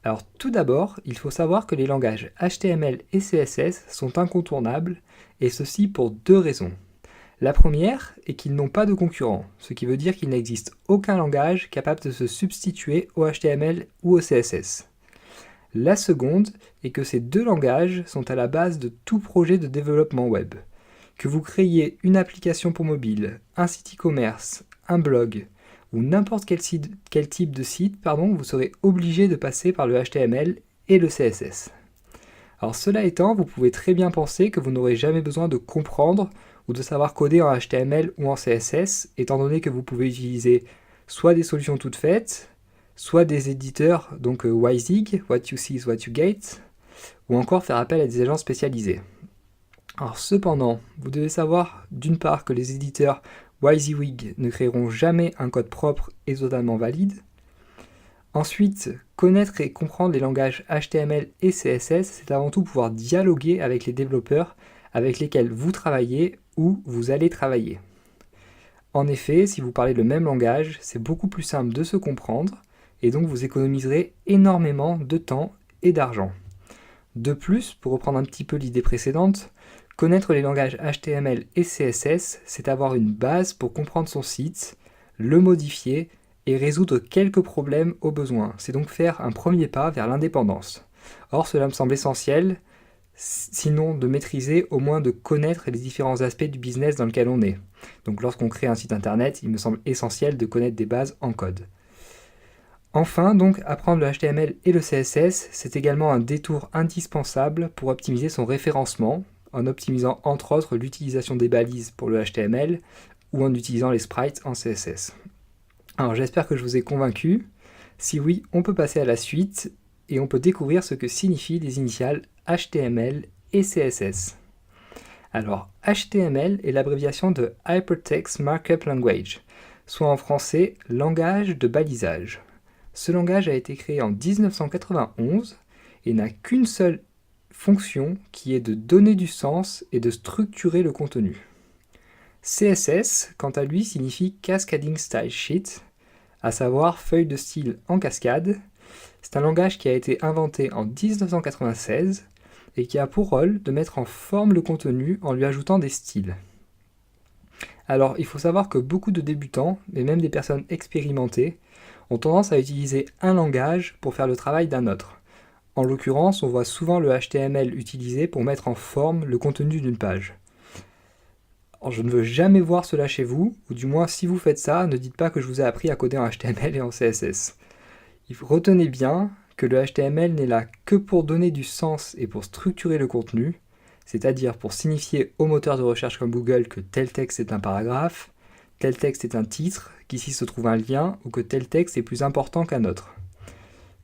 Alors tout d'abord, il faut savoir que les langages HTML et CSS sont incontournables, et ceci pour deux raisons. La première est qu'ils n'ont pas de concurrent, ce qui veut dire qu'il n'existe aucun langage capable de se substituer au HTML ou au CSS. La seconde est que ces deux langages sont à la base de tout projet de développement web. Que vous créiez une application pour mobile, un site e-commerce, un blog, ou n'importe quel type de site, vous serez obligé de passer par le HTML et le CSS. Alors cela étant, vous pouvez très bien penser que vous n'aurez jamais besoin de comprendre ou de savoir coder en HTML ou en CSS, étant donné que vous pouvez utiliser soit des solutions toutes faites, soit des éditeurs, donc WYSIG, What You See is What You Get, ou encore faire appel à des agents spécialisés. Alors cependant, vous devez savoir d'une part que les éditeurs WYSIWYG ne créeront jamais un code propre et totalement valide. Ensuite, connaître et comprendre les langages HTML et CSS, c'est avant tout pouvoir dialoguer avec les développeurs avec lesquels vous travaillez ou vous allez travailler. En effet, si vous parlez le même langage, c'est beaucoup plus simple de se comprendre et donc vous économiserez énormément de temps et d'argent. De plus, pour reprendre un petit peu l'idée précédente, connaître les langages HTML et CSS, c'est avoir une base pour comprendre son site, le modifier et résoudre quelques problèmes au besoin. C'est donc faire un premier pas vers l'indépendance. Or, cela me semble essentiel, sinon de maîtriser, au moins de connaître les différents aspects du business dans lequel on est. Donc lorsqu'on crée un site internet, il me semble essentiel de connaître des bases en code. Enfin, donc, apprendre le HTML et le CSS, c'est également un détour indispensable pour optimiser son référencement, en optimisant entre autres l'utilisation des balises pour le HTML ou en utilisant les sprites en CSS. Alors j'espère que je vous ai convaincu. Si oui, on peut passer à la suite et on peut découvrir ce que signifient les initiales HTML et CSS. Alors HTML est l'abréviation de Hypertext Markup Language, soit en français langage de balisage. Ce langage a été créé en 1991 et n'a qu'une seule fonction qui est de donner du sens et de structurer le contenu. CSS, quant à lui, signifie Cascading Style Sheet, à savoir feuille de style en cascade. C'est un langage qui a été inventé en 1996 et qui a pour rôle de mettre en forme le contenu en lui ajoutant des styles. Alors, il faut savoir que beaucoup de débutants, et même des personnes expérimentées, ont tendance à utiliser un langage pour faire le travail d'un autre. En l'occurrence, on voit souvent le HTML utilisé pour mettre en forme le contenu d'une page. Alors, je ne veux jamais voir cela chez vous, ou du moins si vous faites ça, ne dites pas que je vous ai appris à coder en HTML et en CSS. Retenez bien que le HTML n'est là que pour donner du sens et pour structurer le contenu, c'est-à-dire pour signifier au moteur de recherche comme Google que tel texte est un paragraphe, tel texte est un titre, qu'ici se trouve un lien, ou que tel texte est plus important qu'un autre.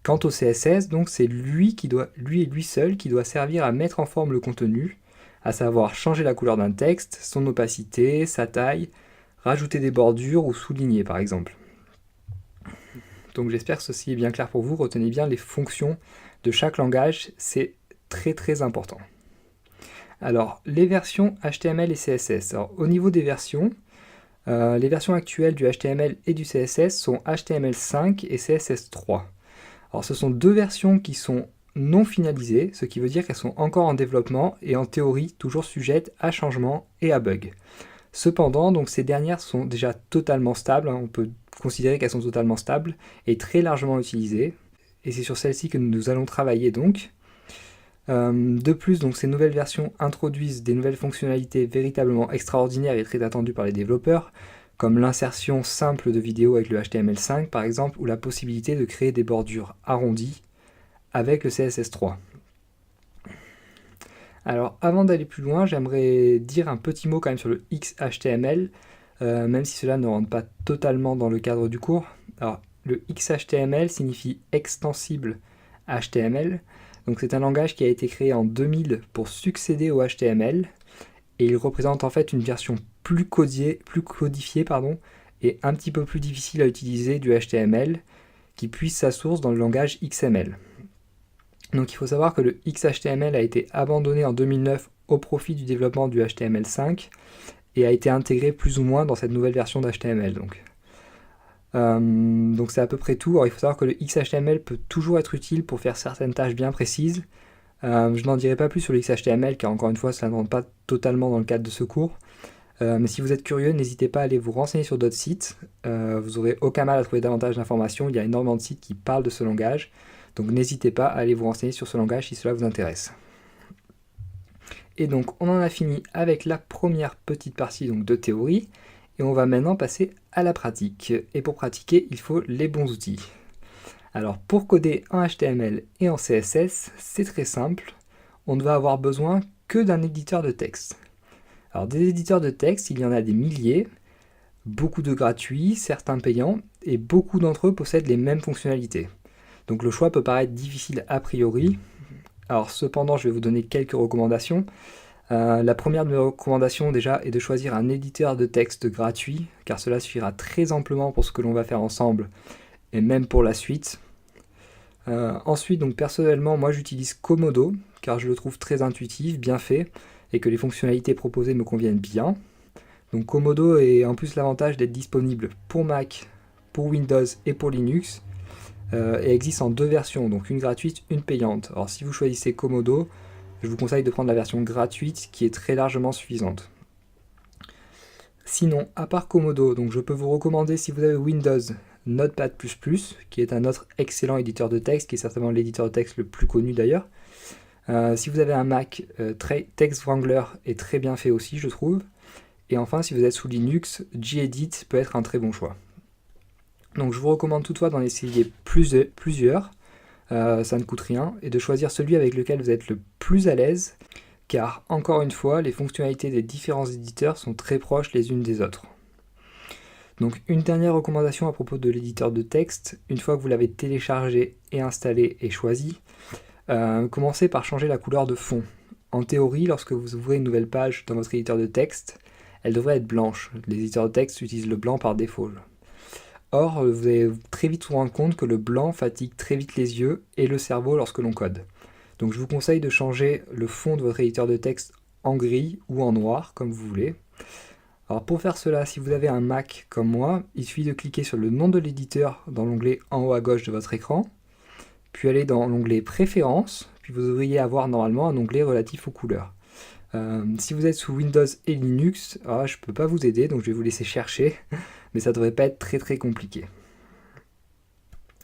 Quant au CSS, donc c'est lui et lui seul qui doit servir à mettre en forme le contenu, à savoir changer la couleur d'un texte, son opacité, sa taille, rajouter des bordures ou souligner par exemple. Donc j'espère que ceci est bien clair pour vous, retenez bien les fonctions de chaque langage, c'est très très important. Alors les versions HTML et CSS. Alors, au niveau des versions, les versions actuelles du HTML et du CSS sont HTML5 et CSS3. Alors ce sont deux versions qui sont non finalisées, ce qui veut dire qu'elles sont encore en développement et en théorie toujours sujettes à changement et à bugs. Cependant, donc, ces dernières sont déjà totalement stables, on peut considérer qu'elles sont totalement stables et très largement utilisées, et c'est sur celles-ci que nous allons travailler donc. De plus, donc, ces nouvelles versions introduisent des nouvelles fonctionnalités véritablement extraordinaires et très attendues par les développeurs, comme l'insertion simple de vidéos avec le HTML5 par exemple, ou la possibilité de créer des bordures arrondies avec le CSS3. Alors avant d'aller plus loin, j'aimerais dire un petit mot quand même sur le XHTML, même si cela ne rentre pas totalement dans le cadre du cours. Alors le XHTML signifie Extensible HTML, donc c'est un langage qui a été créé en 2000 pour succéder au HTML, et il représente en fait une version plus codifiée et un petit peu plus difficile à utiliser du HTML, qui puise sa source dans le langage XML. Donc il faut savoir que le XHTML a été abandonné en 2009 au profit du développement du HTML5 et a été intégré plus ou moins dans cette nouvelle version d'HTML. Donc c'est à peu près tout. Alors, il faut savoir que le XHTML peut toujours être utile pour faire certaines tâches bien précises. Je n'en dirai pas plus sur le XHTML car encore une fois ça ne rentre pas totalement dans le cadre de ce cours. Mais si vous êtes curieux, n'hésitez pas à aller vous renseigner sur d'autres sites. Vous n'aurez aucun mal à trouver davantage d'informations. Il y a énormément de sites qui parlent de ce langage. Donc n'hésitez pas à aller vous renseigner sur ce langage si cela vous intéresse. Et donc on en a fini avec la première petite partie donc, de théorie. Et on va maintenant passer à la pratique. Et pour pratiquer, il faut les bons outils. Alors pour coder en HTML et en CSS, c'est très simple. On ne va avoir besoin que d'un éditeur de texte. Alors des éditeurs de texte, il y en a des milliers, beaucoup de gratuits, certains payants, et beaucoup d'entre eux possèdent les mêmes fonctionnalités. Donc le choix peut paraître difficile a priori. Alors cependant, je vais vous donner quelques recommandations. La première de mes recommandations déjà est de choisir un éditeur de texte gratuit, car cela suffira très amplement pour ce que l'on va faire ensemble, et même pour la suite. Ensuite, donc personnellement, moi j'utilise Komodo, car je le trouve très intuitif, bien fait, et que les fonctionnalités proposées me conviennent bien. Donc Komodo a en plus l'avantage d'être disponible pour Mac, pour Windows et pour Linux, et existe en deux versions, donc une gratuite, une payante. Alors si vous choisissez Komodo, je vous conseille de prendre la version gratuite qui est très largement suffisante. Sinon, à part Komodo, donc je peux vous recommander si vous avez Windows, Notepad++, qui est un autre excellent éditeur de texte, qui est certainement l'éditeur de texte le plus connu d'ailleurs. Si vous avez un Mac, Text Wrangler est très bien fait aussi, je trouve. Et enfin, si vous êtes sous Linux, gedit peut être un très bon choix. Donc je vous recommande toutefois d'en essayer plusieurs, ça ne coûte rien, et de choisir celui avec lequel vous êtes le plus à l'aise, car encore une fois, les fonctionnalités des différents éditeurs sont très proches les unes des autres. Donc une dernière recommandation à propos de l'éditeur de texte, une fois que vous l'avez téléchargé et installé et choisi, commencez par changer la couleur de fond. En théorie, lorsque vous ouvrez une nouvelle page dans votre éditeur de texte, elle devrait être blanche. Les éditeurs de texte utilisent le blanc par défaut. Or, vous allez très vite vous rendre compte que le blanc fatigue très vite les yeux et le cerveau lorsque l'on code. Donc je vous conseille de changer le fond de votre éditeur de texte en gris ou en noir, comme vous voulez. Alors pour faire cela, si vous avez un Mac comme moi, il suffit de cliquer sur le nom de l'éditeur dans l'onglet en haut à gauche de votre écran, puis aller dans l'onglet Préférences, puis vous devriez avoir normalement un onglet relatif aux couleurs. Si vous êtes sous Windows et Linux, je ne peux pas vous aider, donc je vais vous laisser chercher, mais ça ne devrait pas être très compliqué.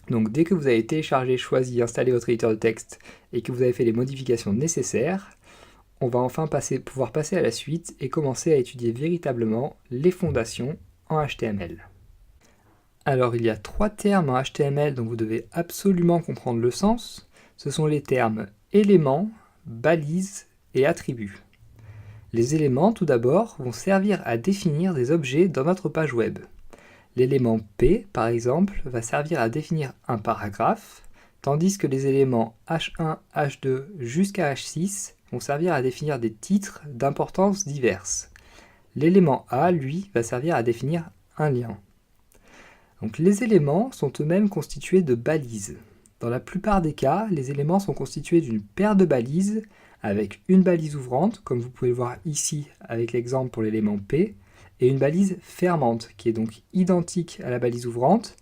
Donc dès que vous avez téléchargé, choisi, installé votre éditeur de texte et que vous avez fait les modifications nécessaires, on va enfin pouvoir passer à la suite et commencer à étudier véritablement les fondations en HTML. Alors il y a 3 termes en HTML dont vous devez absolument comprendre le sens. Ce sont les termes éléments, balises et attributs. Les éléments, tout d'abord, vont servir à définir des objets dans notre page web. L'élément P, par exemple, va servir à définir un paragraphe, tandis que les éléments H1, H2 jusqu'à H6 vont servir à définir des titres d'importance diverses. L'élément A, lui, va servir à définir un lien. Donc les éléments sont eux-mêmes constitués de balises. Dans la plupart des cas, les éléments sont constitués d'une paire de balises avec une balise ouvrante, comme vous pouvez le voir ici avec l'exemple pour l'élément P, et une balise fermante, qui est donc identique à la balise ouvrante,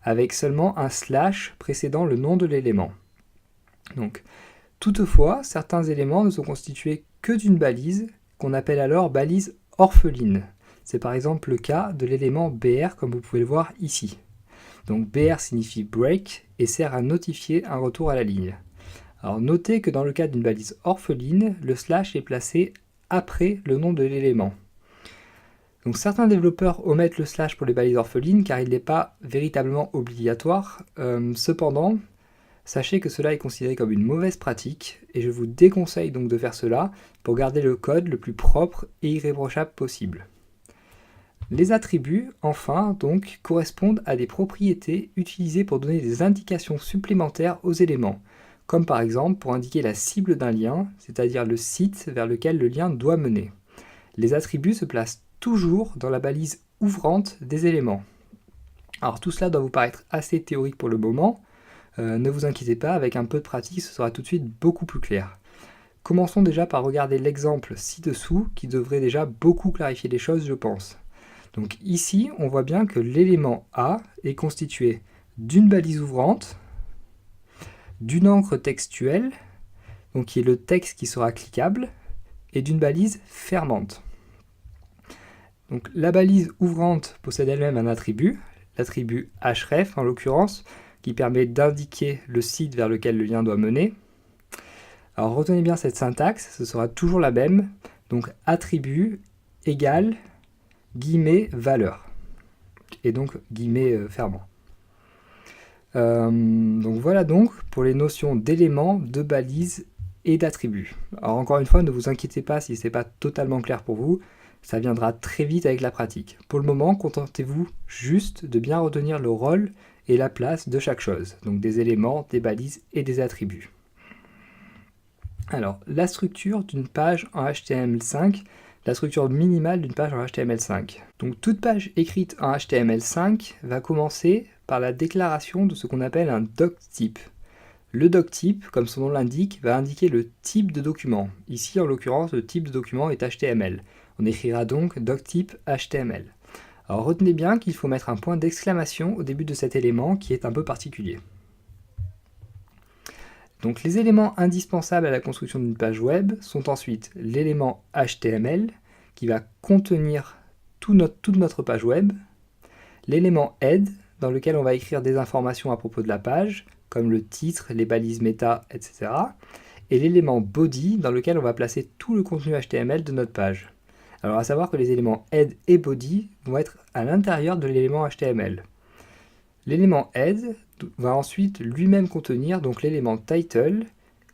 avec seulement un slash précédant le nom de l'élément. Donc, toutefois, certains éléments ne sont constitués que d'une balise, qu'on appelle alors balise orpheline. C'est par exemple le cas de l'élément BR, comme vous pouvez le voir ici. Donc BR signifie break et sert à notifier un retour à la ligne. Alors notez que dans le cas d'une balise orpheline, le slash est placé après le nom de l'élément. Donc certains développeurs omettent le slash pour les balises orphelines car il n'est pas véritablement obligatoire. Cependant, sachez que cela est considéré comme une mauvaise pratique et je vous déconseille donc de faire cela pour garder le code le plus propre et irréprochable possible. Les attributs, enfin, donc, correspondent à des propriétés utilisées pour donner des indications supplémentaires aux éléments, comme par exemple pour indiquer la cible d'un lien, c'est-à-dire le site vers lequel le lien doit mener. Les attributs se placent toujours dans la balise ouvrante des éléments. Alors tout cela doit vous paraître assez théorique pour le moment, ne vous inquiétez pas, avec un peu de pratique ce sera tout de suite beaucoup plus clair. Commençons déjà par regarder l'exemple ci-dessous qui devrait déjà beaucoup clarifier les choses je pense. Donc ici, on voit bien que l'élément A est constitué d'une balise ouvrante, d'une encre textuelle, donc qui est le texte qui sera cliquable, et d'une balise fermante. Donc la balise ouvrante possède elle-même un attribut, l'attribut href en l'occurrence, qui permet d'indiquer le site vers lequel le lien doit mener. Alors retenez bien cette syntaxe, ce sera toujours la même, donc attribut égale guillemets valeur, et donc guillemets fermant. Donc voilà donc pour les notions d'éléments, de balises et d'attributs. Alors encore une fois, ne vous inquiétez pas si ce n'est pas totalement clair pour vous, ça viendra très vite avec la pratique. Pour le moment, contentez-vous juste de bien retenir le rôle et la place de chaque chose, donc des éléments, des balises et des attributs. Alors, la structure d'une page en HTML5, la structure minimale d'une page en HTML5. Donc toute page écrite en HTML5 va commencer par la déclaration de ce qu'on appelle un doctype. Le doctype, comme son nom l'indique, va indiquer le type de document. Ici, en l'occurrence, le type de document est HTML. On écrira donc doctype HTML. Alors retenez bien qu'il faut mettre un point d'exclamation au début de cet élément qui est un peu particulier. Donc les éléments indispensables à la construction d'une page web sont ensuite l'élément HTML qui va contenir toute notre page web, l'élément head dans lequel on va écrire des informations à propos de la page, comme le titre, les balises méta, etc. et l'élément body dans lequel on va placer tout le contenu HTML de notre page. Alors à savoir que les éléments head et body vont être à l'intérieur de l'élément HTML. L'élément head va ensuite lui-même contenir donc l'élément title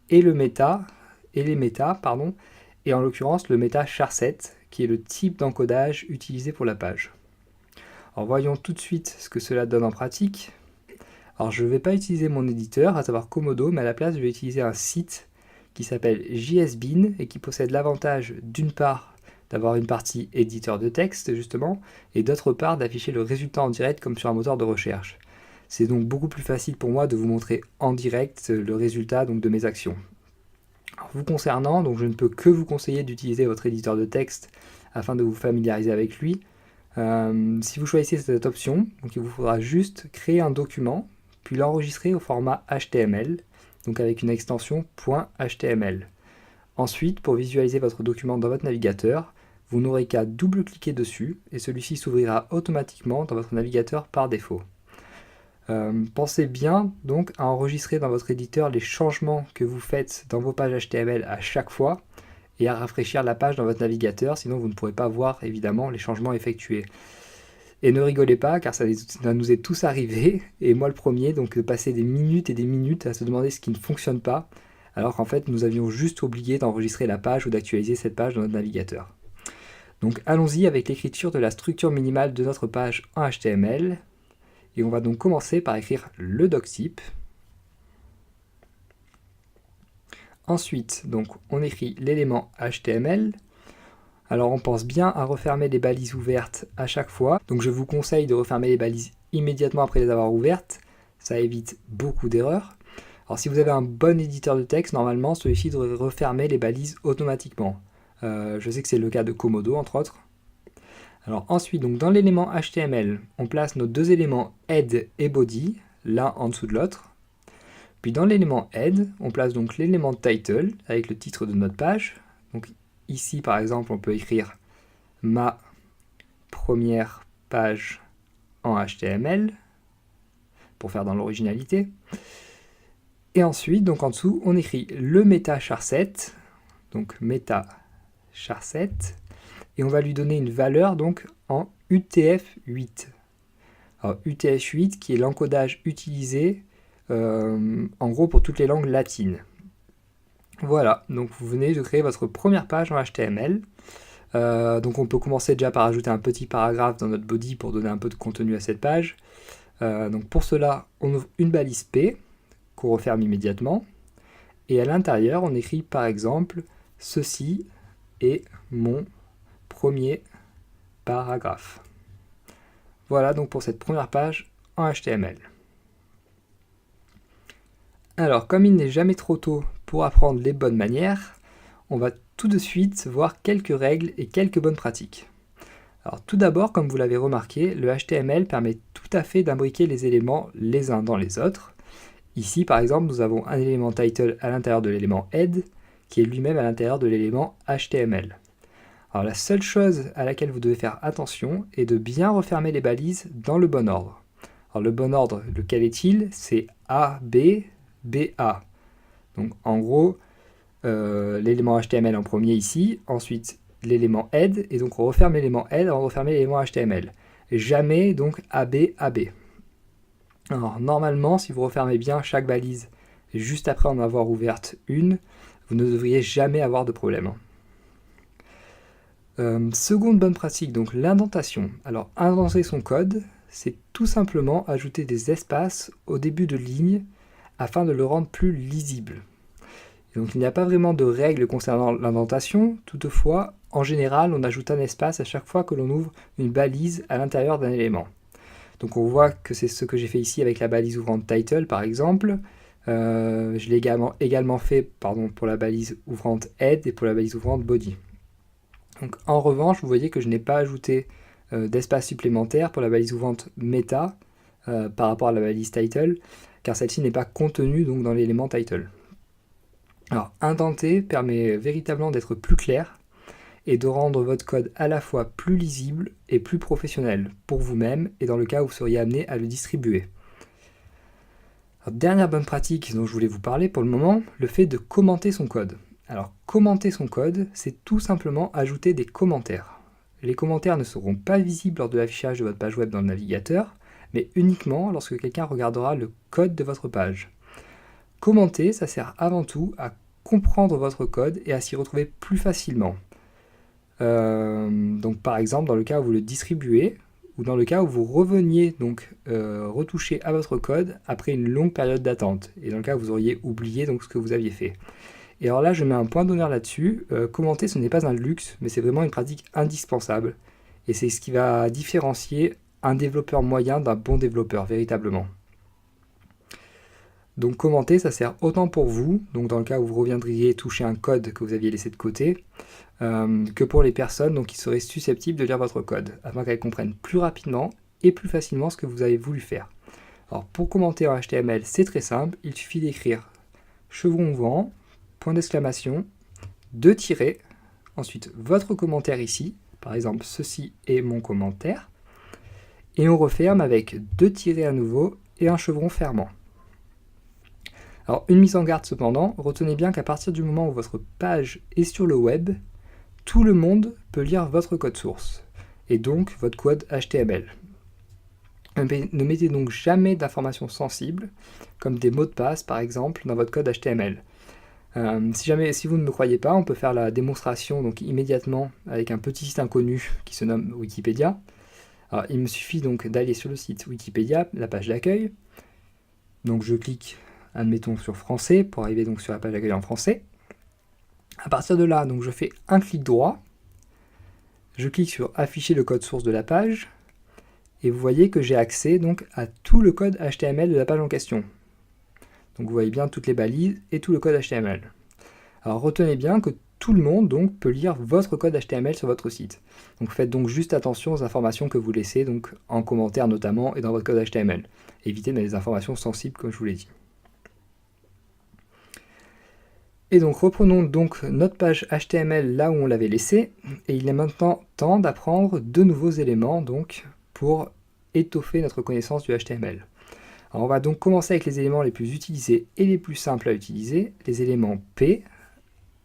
et les méta, et en l'occurrence le méta charset, qui est le type d'encodage utilisé pour la page. Alors voyons tout de suite ce que cela donne en pratique. Alors je ne vais pas utiliser mon éditeur, à savoir Komodo, mais à la place je vais utiliser un site qui s'appelle JSBean et qui possède l'avantage d'une part d'avoir une partie éditeur de texte justement, et d'autre part d'afficher le résultat en direct comme sur un moteur de recherche. C'est donc beaucoup plus facile pour moi de vous montrer en direct le résultat donc, de mes actions. Alors, vous concernant, donc je ne peux que vous conseiller d'utiliser votre éditeur de texte afin de vous familiariser avec lui. Si vous choisissez cette option, donc il vous faudra juste créer un document, puis l'enregistrer au format HTML, donc avec une extension .html. Ensuite, pour visualiser votre document dans votre navigateur, vous n'aurez qu'à double-cliquer dessus et celui-ci s'ouvrira automatiquement dans votre navigateur par défaut. Pensez bien donc à enregistrer dans votre éditeur les changements que vous faites dans vos pages HTML à chaque fois et à rafraîchir la page dans votre navigateur, sinon vous ne pourrez pas voir évidemment les changements effectués. Et ne rigolez pas car ça nous est tous arrivé, et moi le premier, donc de passer des minutes et des minutes à se demander ce qui ne fonctionne pas, alors qu'en fait nous avions juste oublié d'enregistrer la page ou d'actualiser cette page dans notre navigateur. Donc allons-y avec l'écriture de la structure minimale de notre page en HTML. Et on va donc commencer par écrire le doctype. Ensuite, donc, on écrit l'élément HTML. Alors on pense bien à refermer les balises ouvertes à chaque fois. Donc je vous conseille de refermer les balises immédiatement après les avoir ouvertes. Ça évite beaucoup d'erreurs. Alors si vous avez un bon éditeur de texte, normalement celui-ci devrait refermer les balises automatiquement. Je sais que c'est le cas de Komodo entre autres. Alors ensuite, donc dans l'élément HTML, on place nos deux éléments head et body, l'un en dessous de l'autre. Puis dans l'élément head, on place donc l'élément title avec le titre de notre page. Donc ici par exemple, on peut écrire ma première page en HTML pour faire dans l'originalité. Et ensuite, donc en dessous, on écrit le méta charset, donc méta charset. Et on va lui donner une valeur donc en UTF-8. Alors UTF-8 qui est l'encodage utilisé en gros pour toutes les langues latines. Voilà, donc vous venez de créer votre première page en HTML. Donc on peut commencer déjà par ajouter un petit paragraphe dans notre body pour donner un peu de contenu à cette page. Donc pour cela, on ouvre une balise P qu'on referme immédiatement. Et à l'intérieur, on écrit par exemple « Ceci est mon premier paragraphe ». Voilà donc pour cette première page en HTML. Alors, comme il n'est jamais trop tôt pour apprendre les bonnes manières, on va tout de suite voir quelques règles et quelques bonnes pratiques. Alors tout d'abord, comme vous l'avez remarqué, le HTML permet tout à fait d'imbriquer les éléments les uns dans les autres. Ici, par exemple, nous avons un élément title à l'intérieur de l'élément head, qui est lui-même à l'intérieur de l'élément HTML. Alors la seule chose à laquelle vous devez faire attention est de bien refermer les balises dans le bon ordre. Alors le bon ordre, lequel est-il? C'est A, B, B, A. Donc en gros, l'élément HTML en premier ici, ensuite l'élément head, et donc on referme l'élément head avant de refermer l'élément HTML. Et jamais donc AB, AB. Alors normalement, si vous refermez bien chaque balise juste après en avoir ouverte une, vous ne devriez jamais avoir de problème. Seconde bonne pratique, donc l'indentation. Alors indenter son code, c'est tout simplement ajouter des espaces au début de ligne afin de le rendre plus lisible. Et donc il n'y a pas vraiment de règles concernant l'indentation, toutefois, en général, on ajoute un espace à chaque fois que l'on ouvre une balise à l'intérieur d'un élément. Donc on voit que c'est ce que j'ai fait ici avec la balise ouvrante title par exemple. Je l'ai également fait pour la balise ouvrante head et pour la balise ouvrante body. Donc, en revanche, vous voyez que je n'ai pas ajouté d'espace supplémentaire pour la balise ouvrante meta par rapport à la balise title, car celle-ci n'est pas contenue donc, dans l'élément title. Alors, indenter permet véritablement d'être plus clair et de rendre votre code à la fois plus lisible et plus professionnel pour vous-même et dans le cas où vous seriez amené à le distribuer. Alors, dernière bonne pratique dont je voulais vous parler pour le moment, le fait de commenter son code. Alors, commenter son code, c'est tout simplement ajouter des commentaires. Les commentaires ne seront pas visibles lors de l'affichage de votre page web dans le navigateur, mais uniquement lorsque quelqu'un regardera le code de votre page. Commenter, ça sert avant tout à comprendre votre code et à s'y retrouver plus facilement. Donc par exemple, dans le cas où vous le distribuez, ou dans le cas où vous reveniez donc retoucher à votre code après une longue période d'attente, et dans le cas où vous auriez oublié donc ce que vous aviez fait. Et alors là, je mets un point d'honneur là-dessus. Commenter, ce n'est pas un luxe, mais c'est vraiment une pratique indispensable. Et c'est ce qui va différencier un développeur moyen d'un bon développeur, véritablement. Donc commenter, ça sert autant pour vous, donc dans le cas où vous reviendriez toucher un code que vous aviez laissé de côté, que pour les personnes donc, qui seraient susceptibles de lire votre code, afin qu'elles comprennent plus rapidement et plus facilement ce que vous avez voulu faire. Alors pour commenter en HTML, c'est très simple, il suffit d'écrire chevron ouvrant, point d'exclamation, 2 tirets, ensuite votre commentaire ici, par exemple ceci est mon commentaire, et on referme avec 2 tirets à nouveau et un chevron fermant. Alors une mise en garde cependant, retenez bien qu'à partir du moment où votre page est sur le web, tout le monde peut lire votre code source, et donc votre code HTML. Ne mettez donc jamais d'informations sensibles, comme des mots de passe par exemple, dans votre code HTML. Si vous ne me croyez pas, on peut faire la démonstration donc immédiatement avec un petit site inconnu qui se nomme Wikipédia. Alors, il me suffit donc d'aller sur le site Wikipédia, la page d'accueil. Donc je clique, admettons, sur français pour arriver donc sur la page d'accueil en français. À partir de là, donc je fais un clic droit. Je clique sur afficher le code source de la page. Et vous voyez que j'ai accès donc à tout le code HTML de la page en question. Donc vous voyez bien toutes les balises et tout le code HTML. Alors retenez bien que tout le monde donc peut lire votre code HTML sur votre site. Donc faites donc juste attention aux informations que vous laissez donc en commentaire notamment et dans votre code HTML. Évitez les informations sensibles comme je vous l'ai dit. Et donc reprenons donc notre page HTML là où on l'avait laissée et il est maintenant temps d'apprendre de nouveaux éléments donc pour étoffer notre connaissance du HTML. Alors on va donc commencer avec les éléments les plus utilisés et les plus simples à utiliser, les éléments P,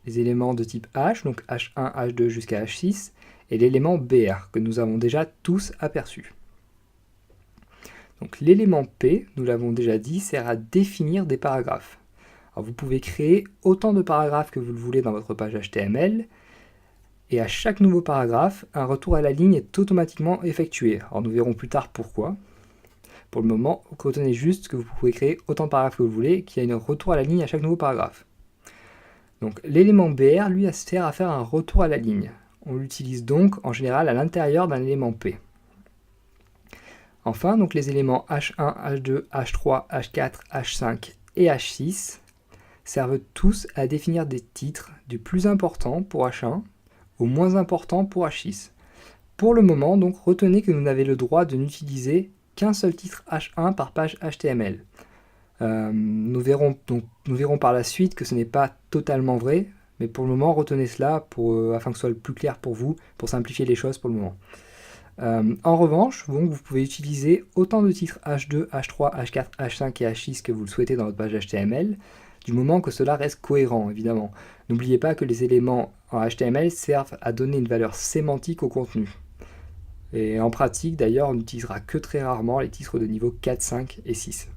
les éléments de type H, donc H1, H2 jusqu'à H6, et l'élément BR, que nous avons déjà tous aperçu. Donc l'élément P, nous l'avons déjà dit, sert à définir des paragraphes. Alors vous pouvez créer autant de paragraphes que vous le voulez dans votre page HTML, et à chaque nouveau paragraphe, un retour à la ligne est automatiquement effectué. Alors nous verrons plus tard pourquoi. Pour le moment, retenez juste que vous pouvez créer autant de paragraphes que vous voulez, qu'il y a un retour à la ligne à chaque nouveau paragraphe. Donc l'élément BR, lui, sert à faire un retour à la ligne. On l'utilise donc en général à l'intérieur d'un élément P. Enfin, donc les éléments H1, H2, H3, H4, H5 et H6 servent tous à définir des titres du plus important pour H1 au moins important pour H6. Pour le moment, donc, retenez que vous n'avez le droit de n'utiliser qu'un seul titre H1 par page HTML. Nous verrons par la suite que ce n'est pas totalement vrai, mais pour le moment, retenez cela afin que ce soit le plus clair pour vous, pour simplifier les choses pour le moment. En revanche, vous pouvez utiliser autant de titres H2, H3, H4, H5 et H6 que vous le souhaitez dans votre page HTML, du moment que cela reste cohérent, évidemment. N'oubliez pas que les éléments en HTML servent à donner une valeur sémantique au contenu. Et en pratique, d'ailleurs, on n'utilisera que très rarement les titres de niveau 4, 5 et 6.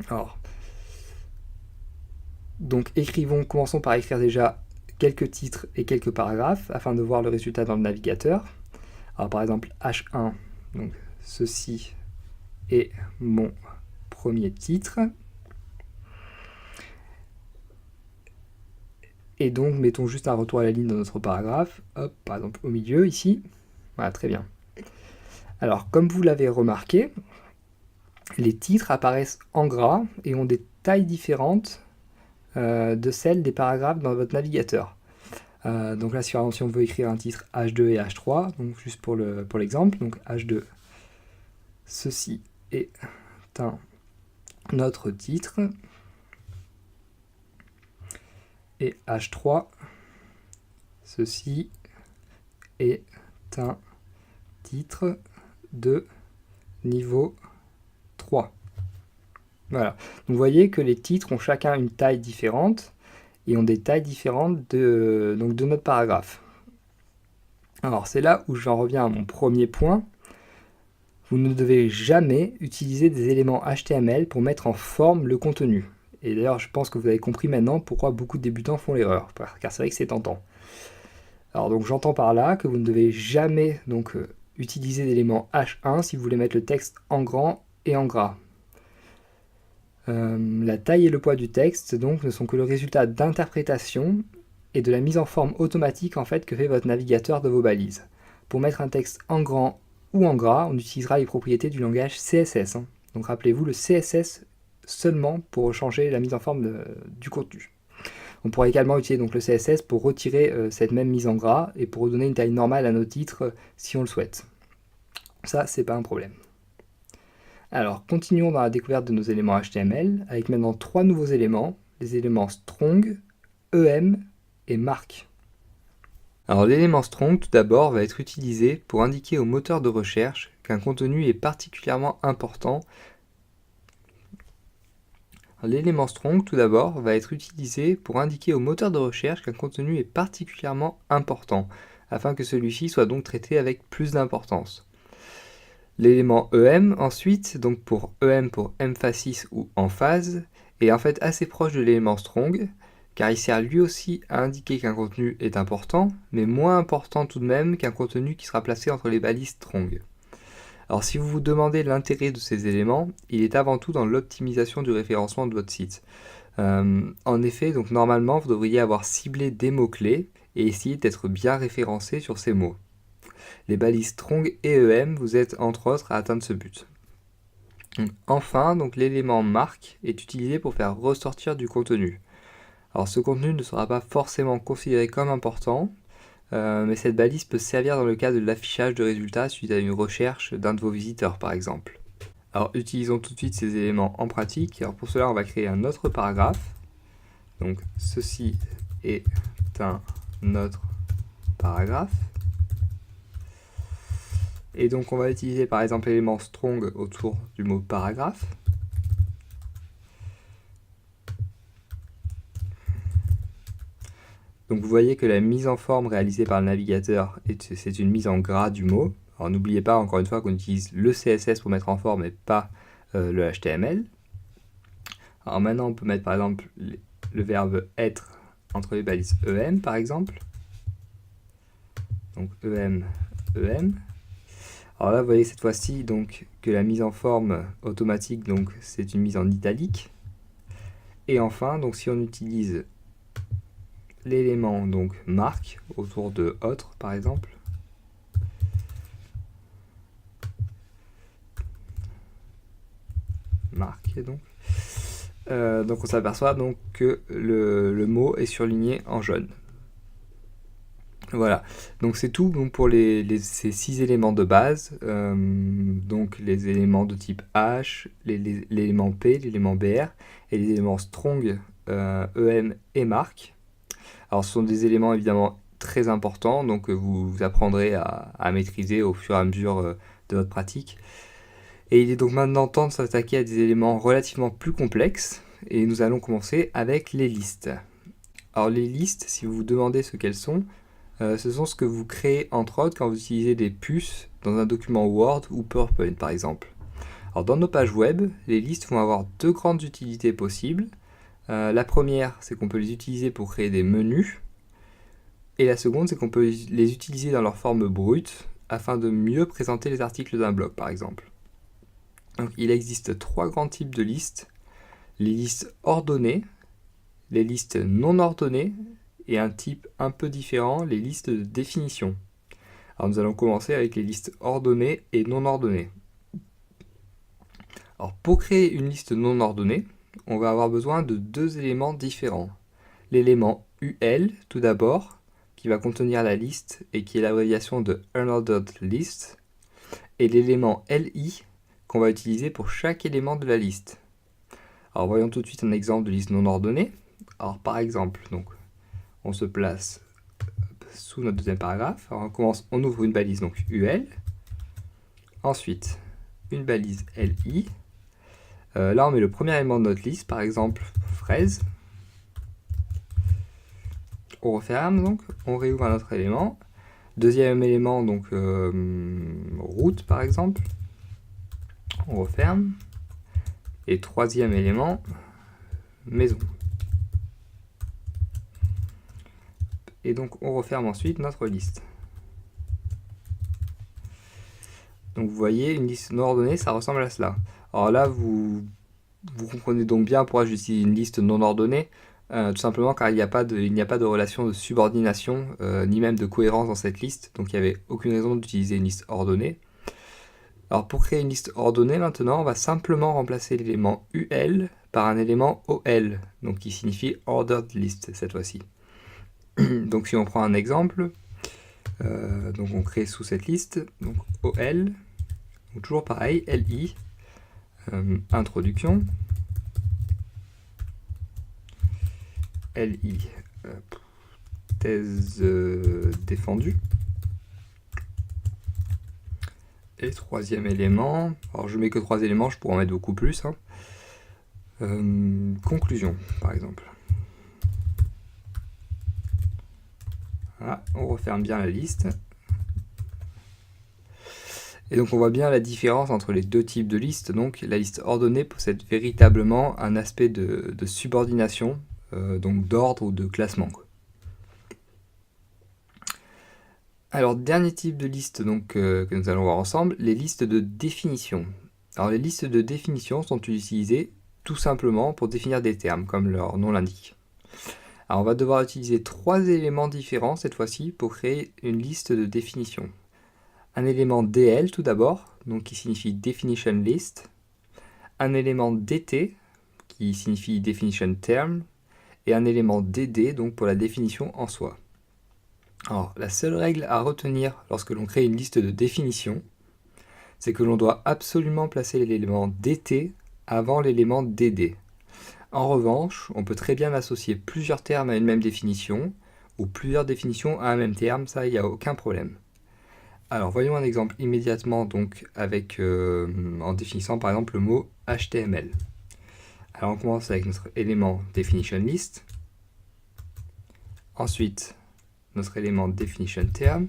Alors, donc commençons par écrire déjà quelques titres et quelques paragraphes afin de voir le résultat dans le navigateur. Alors par exemple H1, donc ceci est mon premier titre. Et donc mettons juste un retour à la ligne dans notre paragraphe, hop, par exemple au milieu ici. Voilà, très bien. Alors comme vous l'avez remarqué, les titres apparaissent en gras et ont des tailles différentes de celles des paragraphes dans votre navigateur. Donc là, si on veut écrire un titre H2 et H3, donc juste pour l'exemple, donc H2, ceci est notre titre, et H3, ceci est un titre de niveau 3. Voilà. Donc vous voyez que les titres ont chacun une taille différente et ont des tailles différentes de notre paragraphe. Alors c'est là où j'en reviens à mon premier point. Vous ne devez jamais utiliser des éléments HTML pour mettre en forme le contenu. Et d'ailleurs, je pense que vous avez compris maintenant pourquoi beaucoup de débutants font l'erreur, car c'est vrai que c'est tentant. Alors donc j'entends par là que vous ne devez jamais utiliser d'éléments H1 si vous voulez mettre le texte en grand et en gras. La taille et le poids du texte donc ne sont que le résultat d'interprétation et de la mise en forme automatique en fait que fait votre navigateur de vos balises. Pour mettre un texte en grand ou en gras, on utilisera les propriétés du langage CSS. Donc rappelez-vous le CSS seulement pour changer la mise en forme du contenu. On pourra également utiliser donc le CSS pour retirer cette même mise en gras et pour redonner une taille normale à nos titres si on le souhaite. Ça, c'est pas un problème. Alors, continuons dans la découverte de nos éléments HTML avec maintenant 3 nouveaux éléments, les éléments strong, EM et mark. Alors l'élément strong, tout d'abord, va être utilisé pour indiquer au moteur de recherche qu'un contenu est particulièrement important. L'élément strong, tout d'abord, va être utilisé pour indiquer au moteur de recherche qu'un contenu est particulièrement important, afin que celui-ci soit donc traité avec plus d'importance. L'élément EM, ensuite, donc pour EM pour emphasis ou emphase, est en fait assez proche de l'élément strong, car il sert lui aussi à indiquer qu'un contenu est important, mais moins important tout de même qu'un contenu qui sera placé entre les balises strong. Alors si vous vous demandez l'intérêt de ces éléments, il est avant tout dans l'optimisation du référencement de votre site. En effet, donc normalement, vous devriez avoir ciblé des mots-clés et essayer d'être bien référencé sur ces mots. Les balises strong et EM vous aident entre autres à atteindre ce but. Enfin, donc l'élément mark est utilisé pour faire ressortir du contenu. Alors ce contenu ne sera pas forcément considéré comme important, mais cette balise peut servir dans le cas de l'affichage de résultats suite à une recherche d'un de vos visiteurs par exemple. Alors utilisons tout de suite ces éléments en pratique. Alors pour cela on va créer un autre paragraphe. Donc ceci est un autre paragraphe. Et donc on va utiliser par exemple l'élément strong autour du mot paragraphe. Donc vous voyez que la mise en forme réalisée par le navigateur, c'est une mise en gras du mot. Alors n'oubliez pas encore une fois qu'on utilise le CSS pour mettre en forme et pas le HTML. Alors maintenant on peut mettre par exemple le verbe être entre les balises EM par exemple. Donc EM, EM. Alors là vous voyez cette fois-ci donc que la mise en forme automatique donc c'est une mise en italique. Et enfin donc si on utilise l'élément donc mark autour de autre par exemple. Mark donc on s'aperçoit donc que le mot est surligné en jaune. Voilà, donc c'est tout donc pour ces 6 éléments de base, donc les éléments de type H, l'élément P, l'élément BR, et les éléments strong, EM et mark. Alors ce sont des éléments évidemment très importants, donc vous apprendrez à maîtriser au fur et à mesure de votre pratique. Et il est donc maintenant temps de s'attaquer à des éléments relativement plus complexes, et nous allons commencer avec les listes. Alors les listes, si vous vous demandez ce qu'elles sont, ce sont ce que vous créez entre autres quand vous utilisez des puces dans un document Word ou PowerPoint par exemple. Alors dans nos pages web, les listes vont avoir deux grandes utilités possibles. La première, c'est qu'on peut les utiliser pour créer des menus. Et la seconde, c'est qu'on peut les utiliser dans leur forme brute afin de mieux présenter les articles d'un blog par exemple. Donc il existe trois grands types de listes. Les listes ordonnées, les listes non ordonnées, et un type un peu différent, les listes de définition. Alors nous allons commencer avec les listes ordonnées et non ordonnées. Alors pour créer une liste non ordonnée, on va avoir besoin de deux éléments différents. L'élément UL tout d'abord, qui va contenir la liste et qui est l'abréviation de Unordered List, et l'élément LI qu'on va utiliser pour chaque élément de la liste. Alors voyons tout de suite un exemple de liste non ordonnée. Alors par exemple, donc on se place sous notre deuxième paragraphe. Alors on ouvre une balise donc UL, ensuite une balise LI. Là on met le premier élément de notre liste, par exemple fraise. On referme donc, on réouvre un autre élément. Deuxième élément donc route par exemple. On referme. Et troisième élément maison. Et donc on referme ensuite notre liste. Donc vous voyez, une liste non ordonnée, ça ressemble à cela. Alors là, vous comprenez donc bien pourquoi j'utilise une liste non ordonnée, tout simplement car il n'y a pas de relation de subordination, ni même de cohérence dans cette liste, donc il n'y avait aucune raison d'utiliser une liste ordonnée. Alors pour créer une liste ordonnée maintenant, on va simplement remplacer l'élément UL par un élément OL, donc qui signifie Ordered List cette fois-ci. Donc si on prend un exemple, donc on crée sous cette liste, donc OL, donc toujours pareil, LI, introduction, LI, thèse défendue, et troisième élément, alors je mets que 3 éléments, je pourrais en mettre beaucoup plus, hein. Conclusion par exemple. Voilà, on referme bien la liste. Et donc on voit bien la différence entre les deux types de listes. Donc la liste ordonnée possède véritablement un aspect de subordination, donc d'ordre ou de classement, quoi. Alors dernier type de liste donc, que nous allons voir ensemble, les listes de définition. Alors les listes de définition sont utilisées tout simplement pour définir des termes, comme leur nom l'indique. Alors on va devoir utiliser 3 éléments différents cette fois-ci pour créer une liste de définition. Un élément DL tout d'abord, donc qui signifie Definition List. Un élément DT, qui signifie Definition Term. Et un élément DD, donc pour la définition en soi. Alors la seule règle à retenir lorsque l'on crée une liste de définition, c'est que l'on doit absolument placer l'élément DT avant l'élément DD. En revanche, on peut très bien associer plusieurs termes à une même définition, ou plusieurs définitions à un même terme, ça il n'y a aucun problème. Alors voyons un exemple immédiatement donc avec, en définissant par exemple le mot HTML. Alors on commence avec notre élément Definition List, ensuite notre élément Definition Term,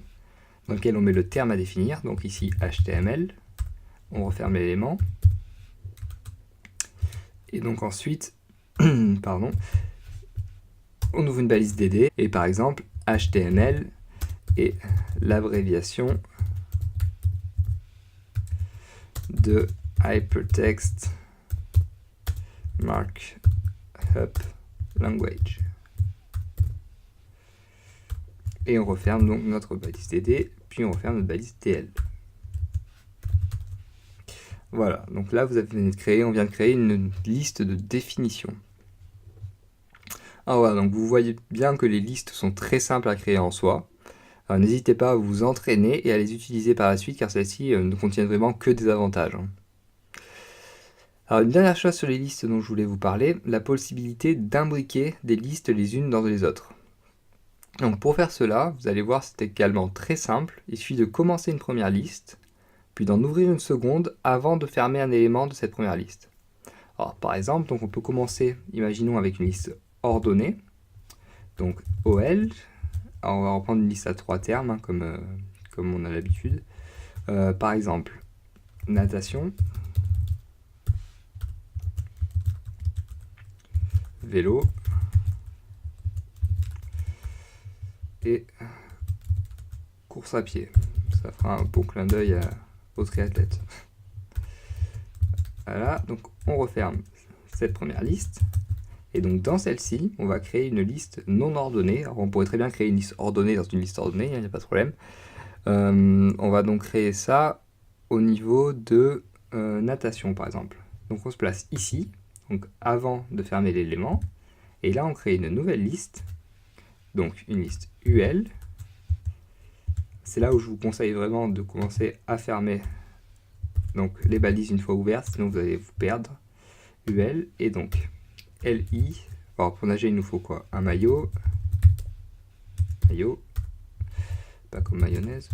dans lequel on met le terme à définir, donc ici HTML, on referme l'élément, et donc ensuite, pardon, on ouvre une balise DD, et par exemple HTML et l'abréviation de Hypertext Markup Language. Et on referme donc notre balise DD, puis on referme notre balise DL. Voilà, donc là on vient de créer une liste de définition. Alors voilà, donc vous voyez bien que les listes sont très simples à créer en soi. Alors n'hésitez pas à vous entraîner et à les utiliser par la suite car celles-ci ne contiennent vraiment que des avantages. Alors une dernière chose sur les listes dont je voulais vous parler, la possibilité d'imbriquer des listes les unes dans les autres. Donc pour faire cela, vous allez voir c'est également très simple, il suffit de commencer une première liste, puis d'en ouvrir une seconde avant de fermer un élément de cette première liste. Alors par exemple, donc on peut commencer, imaginons avec une liste ordonnée, donc OL, alors on va reprendre une liste à 3 termes, hein, comme on a l'habitude. Par exemple, natation, vélo et course à pied. Ça fera un bon clin d'œil aux triathlètes. Voilà, donc on referme cette première liste. Et donc dans celle-ci, on va créer une liste non ordonnée. Alors on pourrait très bien créer une liste ordonnée dans une liste ordonnée, il n'y a pas de problème. On va donc créer ça au niveau de natation par exemple. Donc on se place ici, donc avant de fermer l'élément. Et là on crée une nouvelle liste, donc une liste UL. C'est là où je vous conseille vraiment de commencer à fermer donc, les balises une fois ouvertes, sinon vous allez vous perdre. UL et donc LI. Alors pour nager il nous faut quoi? Un maillot, pas comme mayonnaise,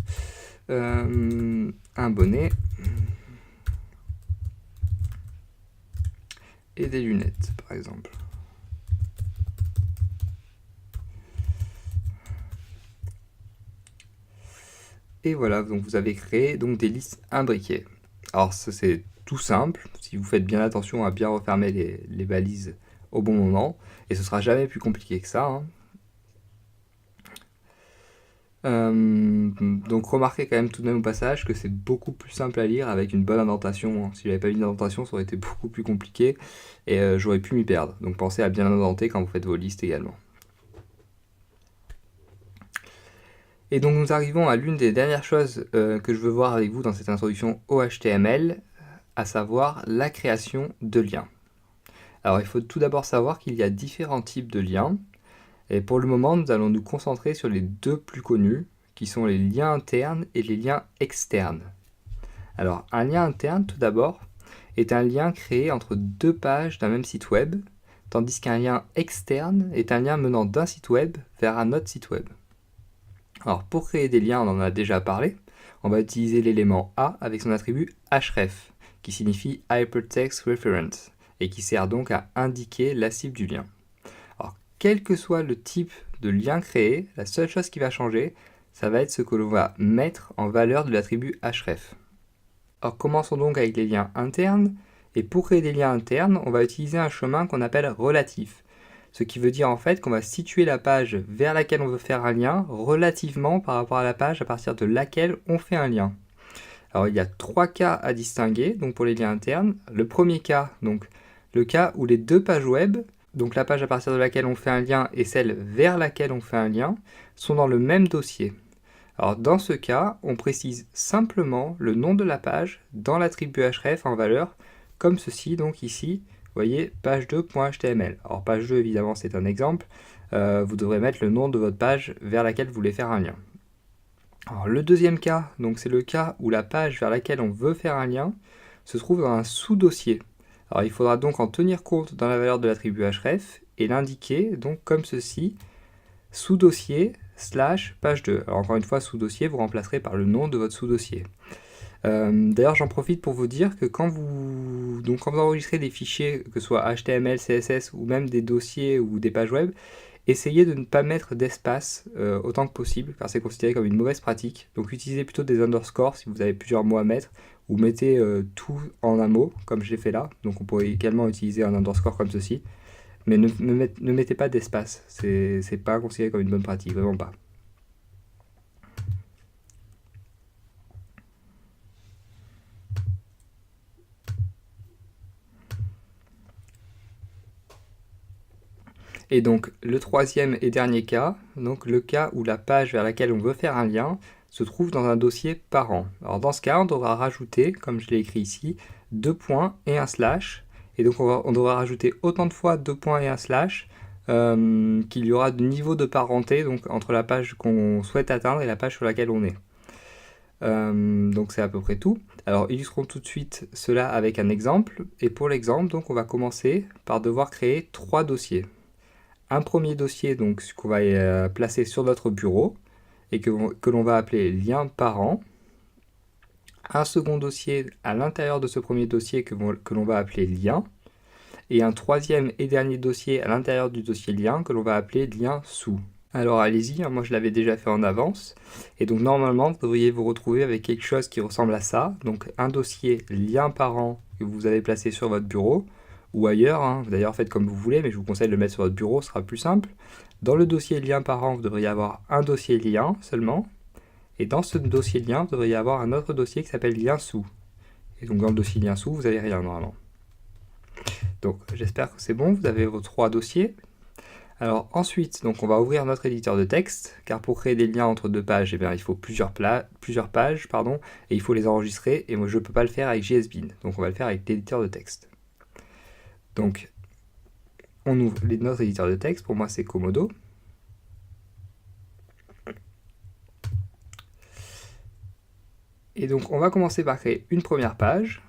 un bonnet et des lunettes par exemple. Et voilà, donc vous avez créé donc des listes imbriquées. Alors ça c'est tout simple, si vous faites bien attention à bien refermer les balises au bon moment, et ce sera jamais plus compliqué que ça. Donc remarquez quand même tout de même au passage que c'est beaucoup plus simple à lire avec une bonne indentation. Si j'avais pas une indentation, ça aurait été beaucoup plus compliqué et j'aurais pu m'y perdre. Donc pensez à bien indenter quand vous faites vos listes également. Et donc nous arrivons à l'une des dernières choses que je veux voir avec vous dans cette introduction au HTML, à savoir la création de liens. Alors il faut tout d'abord savoir qu'il y a différents types de liens. Et pour le moment, nous allons nous concentrer sur les deux plus connus, qui sont les liens internes et les liens externes. Alors, un lien interne, tout d'abord, est un lien créé entre deux pages d'un même site web, tandis qu'un lien externe est un lien menant d'un site web vers un autre site web. Alors, pour créer des liens, on en a déjà parlé, on va utiliser l'élément A avec son attribut href, qui signifie Hypertext Reference, et qui sert donc à indiquer la cible du lien. Quel que soit le type de lien créé, la seule chose qui va changer, ça va être ce que l'on va mettre en valeur de l'attribut href. Alors commençons donc avec les liens internes, et pour créer des liens internes, on va utiliser un chemin qu'on appelle relatif. Ce qui veut dire en fait qu'on va situer la page vers laquelle on veut faire un lien relativement par rapport à la page à partir de laquelle on fait un lien. Alors il y a 3 cas à distinguer donc pour les liens internes. Le premier cas, donc le cas où les deux pages web, donc la page à partir de laquelle on fait un lien et celle vers laquelle on fait un lien, sont dans le même dossier. Alors dans ce cas, on précise simplement le nom de la page dans l'attribut href en valeur, comme ceci, donc ici, vous voyez, page2.html. Alors page 2 évidemment c'est un exemple, vous devrez mettre le nom de votre page vers laquelle vous voulez faire un lien. Alors le deuxième cas, donc c'est le cas où la page vers laquelle on veut faire un lien se trouve dans un sous-dossier. Alors il faudra donc en tenir compte dans la valeur de l'attribut href et l'indiquer donc comme ceci, sous-dossier / page 2. Alors encore une fois, sous-dossier, vous remplacerez par le nom de votre sous-dossier. D'ailleurs, j'en profite pour vous dire que quand vous enregistrez des fichiers, que ce soit HTML, CSS ou même des dossiers ou des pages web, essayez de ne pas mettre d'espace autant que possible, car c'est considéré comme une mauvaise pratique. Donc utilisez plutôt des underscores si vous avez plusieurs mots à mettre, ou mettez tout en un mot, comme je l'ai fait là. Donc on pourrait également utiliser un underscore comme ceci. Mais ne mettez pas d'espace, c'est pas considéré comme une bonne pratique, vraiment pas. Et donc le troisième et dernier cas, donc le cas où la page vers laquelle on veut faire un lien se trouve dans un dossier parent. Alors dans ce cas, on devra rajouter, comme je l'ai écrit ici, 2 points et un slash. Et donc on devra rajouter autant de fois 2 points et un slash qu'il y aura de niveau de parenté donc, entre la page qu'on souhaite atteindre et la page sur laquelle on est. Donc c'est à peu près tout. Alors illustrons tout de suite cela avec un exemple. Et pour l'exemple, donc on va commencer par devoir créer 3 dossiers. Un premier dossier donc qu'on va placer sur notre bureau et que l'on va appeler lien parent. Un second dossier à l'intérieur de ce premier dossier que l'on va appeler lien. Et un troisième et dernier dossier à l'intérieur du dossier lien que l'on va appeler lien sous. Alors allez-y, moi je l'avais déjà fait en avance, et donc normalement vous devriez vous retrouver avec quelque chose qui ressemble à ça, donc un dossier lien parent que vous avez placé sur votre bureau, ou ailleurs, d'ailleurs faites comme vous voulez, mais je vous conseille de le mettre sur votre bureau, ce sera plus simple. Dans le dossier lien parent, vous devriez avoir un dossier lien seulement, et dans ce dossier lien, vous devriez avoir un autre dossier qui s'appelle lien sous. Et donc dans le dossier lien sous, vous n'avez rien normalement. Donc j'espère que c'est bon, vous avez vos 3 dossiers. Alors ensuite, donc on va ouvrir notre éditeur de texte, car pour créer des liens entre 2 pages, eh bien, il faut plusieurs pages, et il faut les enregistrer, et moi je ne peux pas le faire avec JSBean, donc on va le faire avec l'éditeur de texte. Donc on ouvre notre éditeur de texte, pour moi c'est Komodo. Et donc on va commencer par créer une première page.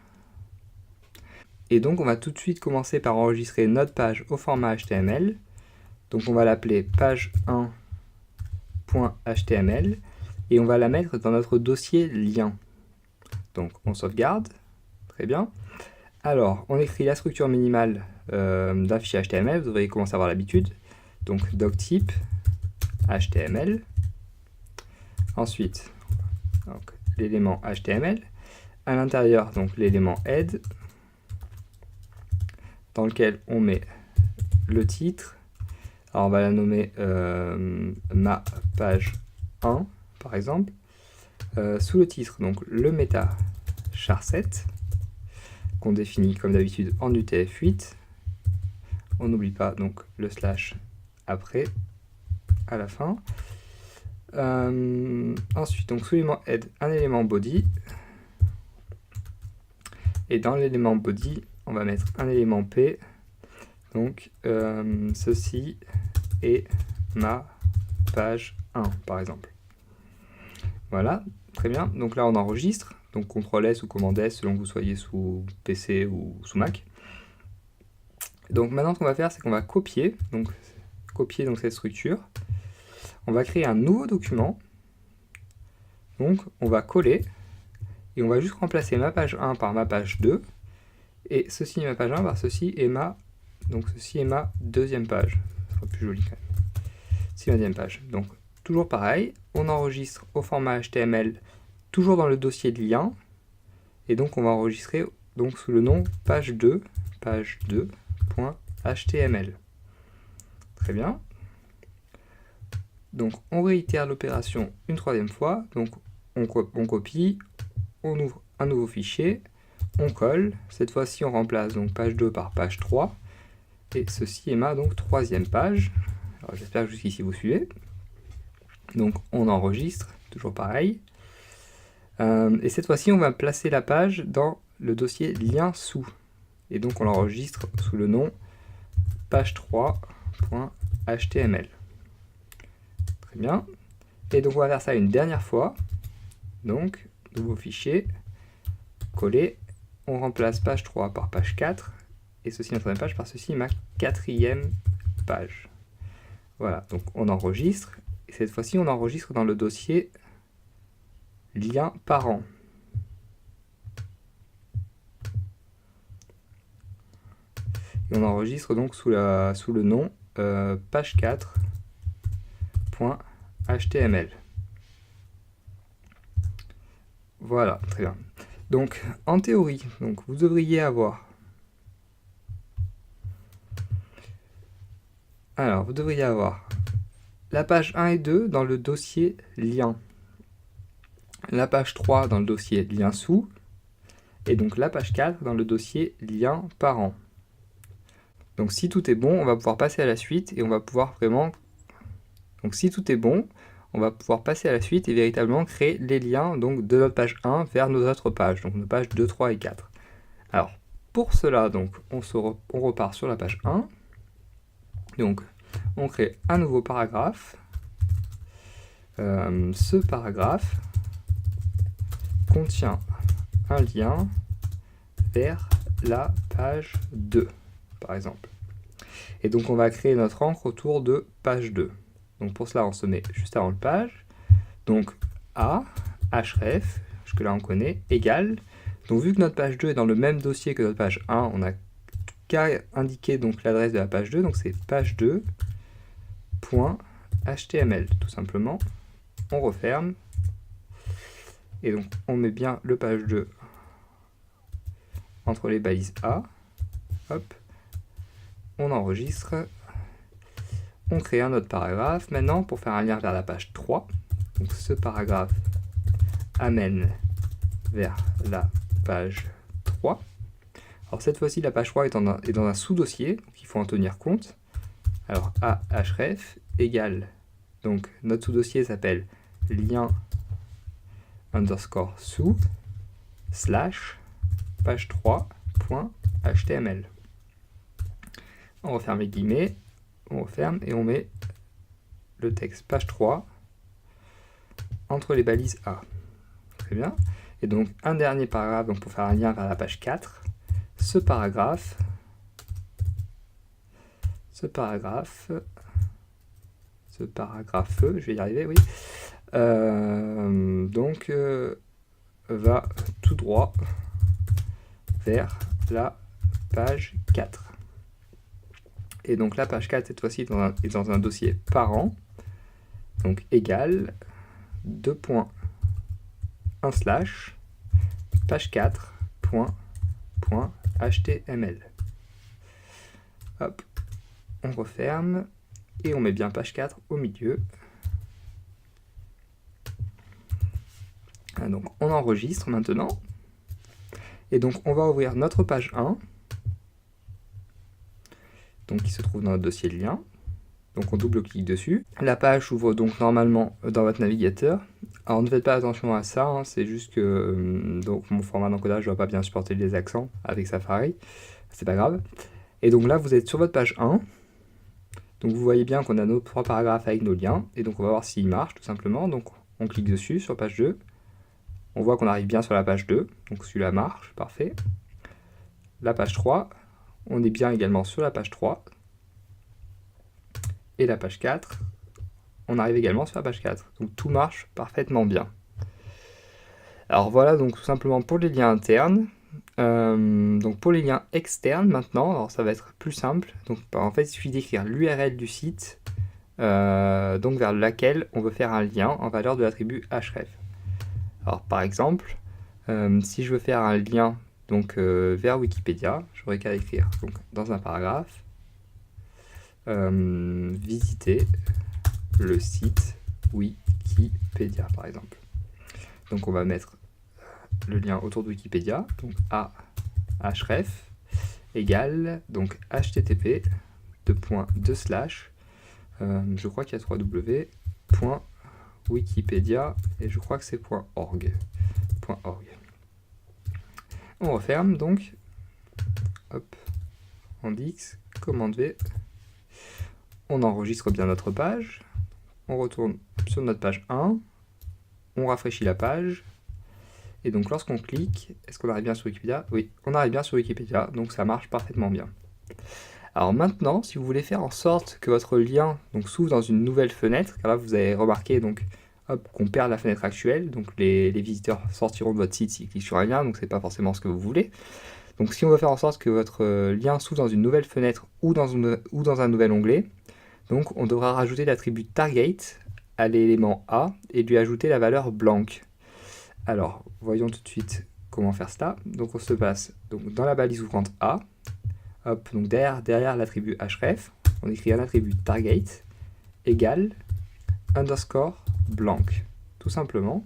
Et donc on va tout de suite commencer par enregistrer notre page au format HTML. Donc on va l'appeler page1.html et on va la mettre dans notre dossier lien. Donc on sauvegarde, très bien. Alors on écrit la structure minimale d'un fichier HTML, vous devriez commencer à avoir l'habitude. Donc doctype HTML. Ensuite, l'élément HTML. À l'intérieur, donc l'élément head, dans lequel on met le titre. Alors on va la nommer ma page 1 par exemple. Sous le titre, donc le meta charset qu'on définit comme d'habitude en UTF-8. On n'oublie pas donc le slash après, à la fin. Ensuite, donc sous l'élément head, un élément body. Et dans l'élément body, on va mettre un élément P. Donc ceci est ma page 1 par exemple. Voilà, très bien. Donc là on enregistre. Donc CTRL-S ou Command-S selon que vous soyez sous PC ou sous Mac. Donc maintenant ce qu'on va faire, c'est qu'on va copier cette structure. On va créer un nouveau document. Donc on va coller et on va juste remplacer ma page 1 par ma page 2. Et ceci est ma page 1 par ceci est ma deuxième page. Ce sera plus joli quand même. C'est ma deuxième page. Donc toujours pareil, on enregistre au format HTML, toujours dans le dossier de lien. Et donc on va enregistrer donc sous le nom page2.html. Très bien. Donc on réitère l'opération une troisième fois. Donc on copie, on ouvre un nouveau fichier, on colle. Cette fois-ci on remplace donc page 2 par page 3. Et ceci est ma donc troisième page. J'espère que jusqu'ici vous suivez. Donc on enregistre, toujours pareil. Et cette fois-ci on va placer la page dans le dossier lien sous. Et donc on l'enregistre sous le nom page3.html. Très bien. Et donc on va faire ça une dernière fois. Donc, nouveau fichier, coller, on remplace page 3 par page 4, et ceci notre troisième page par ceci ma quatrième page. Voilà, donc on enregistre, et cette fois-ci on enregistre dans le dossier lien parent. Et on enregistre donc sous le nom page 4.html. Voilà, très bien. Donc, en théorie, vous devriez avoir... Alors, vous devriez avoir la page 1 et 2 dans le dossier lien. La page 3 dans le dossier lien sous. Et donc la page 4 dans le dossier lien parent. Donc si tout est bon, on va pouvoir passer à la suite et on va pouvoir vraiment... Donc si tout est bon, on va pouvoir passer à la suite et véritablement créer les liens donc, de notre page 1 vers nos autres pages, donc nos pages 2, 3 et 4. Alors, pour cela, donc, on repart sur la page 1. Donc, On crée un nouveau paragraphe. Ce paragraphe contient un lien vers la page 2, par exemple. Et donc on va créer notre encre autour de page 2. Donc pour cela, on se met juste avant le page. Donc A, href, que là on connaît, égale. Donc vu que notre page 2 est dans le même dossier que notre page 1, on n'a qu'à indiquer donc l'adresse de la page 2. Donc c'est page2.html, tout simplement. On referme. Et donc on met bien le page 2 entre les balises A. Hop. On enregistre. On crée un autre paragraphe. Maintenant, pour faire un lien vers la page 3, donc ce paragraphe amène vers la page 3. Alors cette fois-ci, la page 3 est dans un sous-dossier, donc il faut en tenir compte. Alors ahref égale, donc notre sous-dossier s'appelle lien underscore sous slash page 3.html. On referme les guillemets, on referme et on met le texte page 3 entre les balises A. Très bien. Et donc un dernier paragraphe donc pour faire un lien vers la page 4. Ce paragraphe je vais y arriver, oui. Va tout droit vers la page 4. Et donc la page 4 cette fois-ci est dans un dossier parent, donc égal 2.1 slash page 4.html. Hop, on referme et on met bien page 4 au milieu. Donc on enregistre maintenant. Et donc on va ouvrir notre page 1. Donc qui se trouve dans notre dossier de lien. Donc on double-clique dessus. La page s'ouvre donc normalement dans votre navigateur. Alors ne faites pas attention à ça, hein, c'est juste que donc mon format d'encodage ne va pas bien supporter les accents avec Safari. C'est pas grave. Et donc là vous êtes sur votre page 1. Donc vous voyez bien qu'on a nos 3 paragraphes avec nos liens. Et donc on va voir s'ils marchent tout simplement. Donc on clique dessus sur page 2. On voit qu'on arrive bien sur la page 2. Donc celui-là marche, parfait. La page 3. On est bien également sur la page 3. Et la page 4, on arrive également sur la page 4. Donc tout marche parfaitement bien. Alors voilà donc tout simplement pour les liens internes. Donc pour les liens externes maintenant, alors ça va être plus simple. Donc en fait il suffit d'écrire l'URL du site donc vers laquelle on veut faire un lien en valeur de l'attribut href. Alors par exemple, si je veux faire un lien donc vers Wikipédia, j'aurais qu'à écrire donc dans un paragraphe visiter le site Wikipédia par exemple. Donc on va mettre le lien autour de Wikipédia, donc href égale donc http je crois qu'il y a 3w .wikipedia et je crois que c'est .org. On referme donc, hop, on dit X, commande V, on enregistre bien notre page, on retourne sur notre page 1, on rafraîchit la page, et donc lorsqu'on clique, est-ce qu'on arrive bien sur Wikipédia? Oui, on arrive bien sur Wikipédia, donc ça marche parfaitement bien. Alors maintenant, si vous voulez faire en sorte que votre lien s'ouvre dans une nouvelle fenêtre, car là vous avez remarqué donc qu'on perd la fenêtre actuelle, donc les visiteurs sortiront de votre site s'ils cliquent sur un lien, donc c'est pas forcément ce que vous voulez. Donc si on veut faire en sorte que votre lien s'ouvre dans une nouvelle fenêtre ou dans un nouvel onglet, donc on devra rajouter l'attribut target à l'élément A et lui ajouter la valeur blank. Alors voyons tout de suite comment faire cela. Donc on se passe donc, dans la balise ouvrante A, hop, donc derrière l'attribut href, on écrit un attribut target égale underscore blank, tout simplement.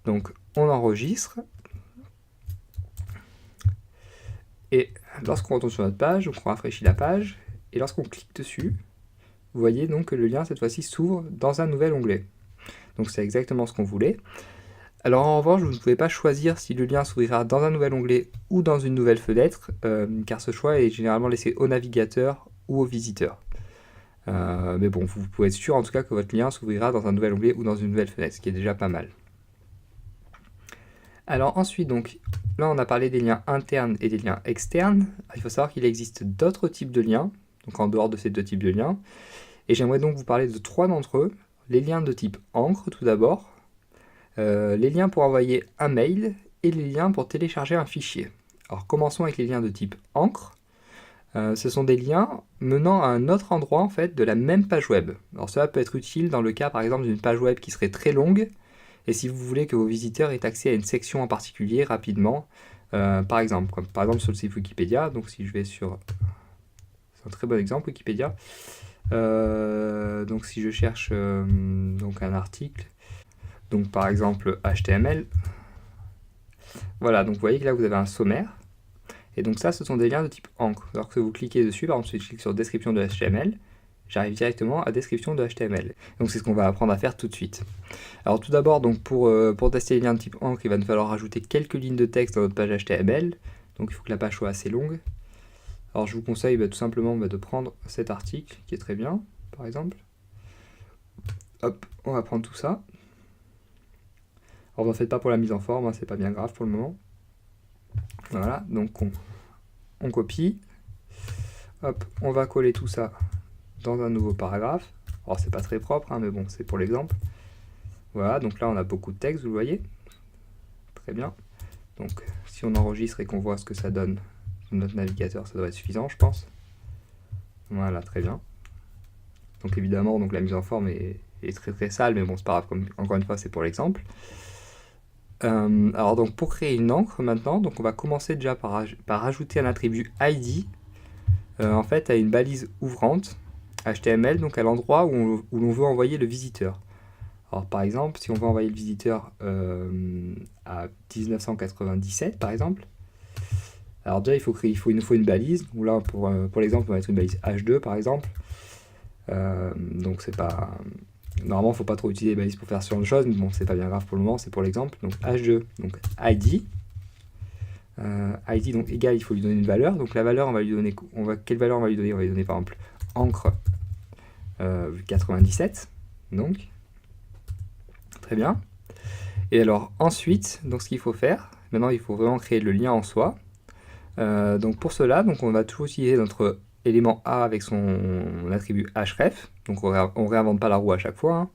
Donc on enregistre et lorsqu'on retourne sur notre page, on rafraîchit la page et lorsqu'on clique dessus, vous voyez donc que le lien cette fois-ci s'ouvre dans un nouvel onglet. Donc c'est exactement ce qu'on voulait. Alors en revanche, vous ne pouvez pas choisir si le lien s'ouvrira dans un nouvel onglet ou dans une nouvelle fenêtre, car ce choix est généralement laissé au navigateur ou au visiteur. Mais bon, vous pouvez être sûr en tout cas que votre lien s'ouvrira dans un nouvel onglet ou dans une nouvelle fenêtre, ce qui est déjà pas mal. Alors ensuite, donc, là on a parlé des liens internes et des liens externes. Il faut savoir qu'il existe d'autres types de liens, donc en dehors de ces deux types de liens. Et j'aimerais donc vous parler de 3 d'entre eux. Les liens de type encre tout d'abord, les liens pour envoyer un mail et les liens pour télécharger un fichier. Alors commençons avec les liens de type encre. Ce sont des liens menant à un autre endroit en fait de la même page web. Alors cela peut être utile dans le cas par exemple d'une page web qui serait très longue et si vous voulez que vos visiteurs aient accès à une section en particulier rapidement, par exemple, comme par exemple sur le site Wikipédia. Donc si je vais sur, c'est un très bon exemple Wikipédia. Donc si je cherche donc un article, donc par exemple HTML, voilà, donc vous voyez que là vous avez un sommaire. Et donc ça, ce sont des liens de type encre. Alors que vous cliquez dessus, par exemple, si je clique sur description de HTML, j'arrive directement à description de HTML. Donc c'est ce qu'on va apprendre à faire tout de suite. Alors tout d'abord, donc pour tester les liens de type encre, il va nous falloir rajouter quelques lignes de texte dans notre page HTML. Donc il faut que la page soit assez longue. Alors je vous conseille tout simplement de prendre cet article, qui est très bien, par exemple. Hop, on va prendre tout ça. Alors n'en faites pas pour la mise en forme, hein, c'est pas bien grave pour le moment. Voilà, donc on copie, hop, on va coller tout ça dans un nouveau paragraphe. Alors c'est pas très propre, hein, mais bon, c'est pour l'exemple. Voilà, donc là on a beaucoup de texte, vous le voyez. Très bien. Donc si on enregistre et qu'on voit ce que ça donne sur notre navigateur, ça doit être suffisant, je pense. Voilà, très bien. Donc évidemment, donc la mise en forme est très très sale, mais bon, c'est pas grave, comme, encore une fois, c'est pour l'exemple. Alors donc pour créer une encre maintenant, donc on va commencer déjà par ajouter un attribut ID en fait à une balise ouvrante HTML, donc à l'endroit où l'on veut envoyer le visiteur. Alors par exemple, si on veut envoyer le visiteur à 1997 par exemple, alors déjà il nous faut une balise. Donc là pour l'exemple on va mettre une balise H2 par exemple. Donc c'est pas... Normalement, il ne faut pas trop utiliser les balises pour faire ce genre de choses, mais bon, c'est pas bien grave pour le moment, c'est pour l'exemple. Donc H2, donc ID. ID, donc égal, il faut lui donner une valeur. Donc la valeur, on va lui donner. Quelle valeur on va lui donner? On va lui donner par exemple encre 97. Donc, très bien. Et alors ensuite, donc ce qu'il faut faire, maintenant il faut vraiment créer le lien en soi. Donc pour cela, donc on va toujours utiliser notre élément A avec son attribut href, donc on réinvente pas la roue à chaque fois, hein.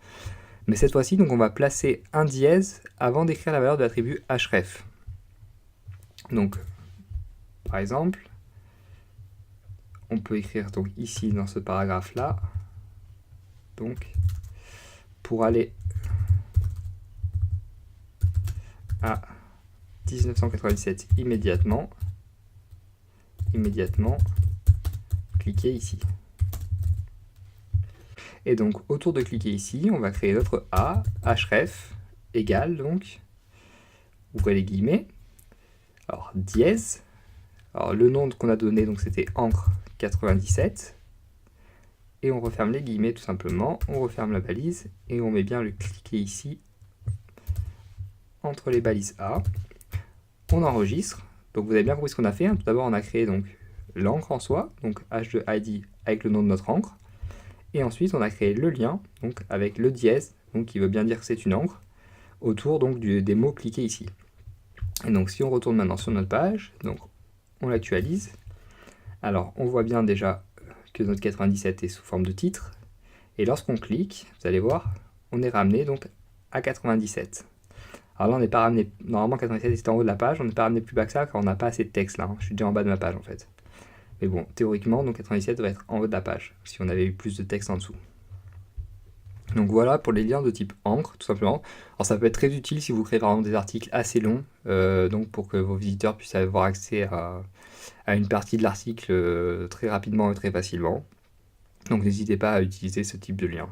Mais cette fois-ci, donc on va placer un dièse avant d'écrire la valeur de l'attribut href. Donc, par exemple, on peut écrire donc ici dans ce paragraphe-là, donc pour aller à 1997 immédiatement, cliquez ici. Et donc autour de cliquer ici, on va créer notre A, href, égale donc, ouvrez les guillemets, alors dièse, alors le nom qu'on a donné donc c'était encre 97, et on referme les guillemets tout simplement, on referme la balise, et on met bien le cliquer ici, entre les balises A, on enregistre, donc vous avez bien compris ce qu'on a fait, hein. Tout d'abord on a créé donc l'encre en soi, donc H2ID avec le nom de notre encre, et ensuite on a créé le lien, donc avec le dièse, donc qui veut bien dire que c'est une encre, autour donc des mots cliqués ici. Et donc si on retourne maintenant sur notre page, donc on l'actualise, alors on voit bien déjà que notre 97 est sous forme de titre, et lorsqu'on clique, vous allez voir, on est ramené donc à 97. Alors là on n'est pas ramené, normalement 97 est en haut de la page, on n'est pas ramené plus bas que ça car on n'a pas assez de texte là, hein. Je suis déjà en bas de ma page en fait. Mais bon, théoriquement, donc 97 doit être en haut de la page, si on avait eu plus de texte en dessous. Donc voilà pour les liens de type encre, tout simplement. Alors ça peut être très utile si vous créez par exemple des articles assez longs, donc pour que vos visiteurs puissent avoir accès à une partie de l'article très rapidement et très facilement. Donc n'hésitez pas à utiliser ce type de lien.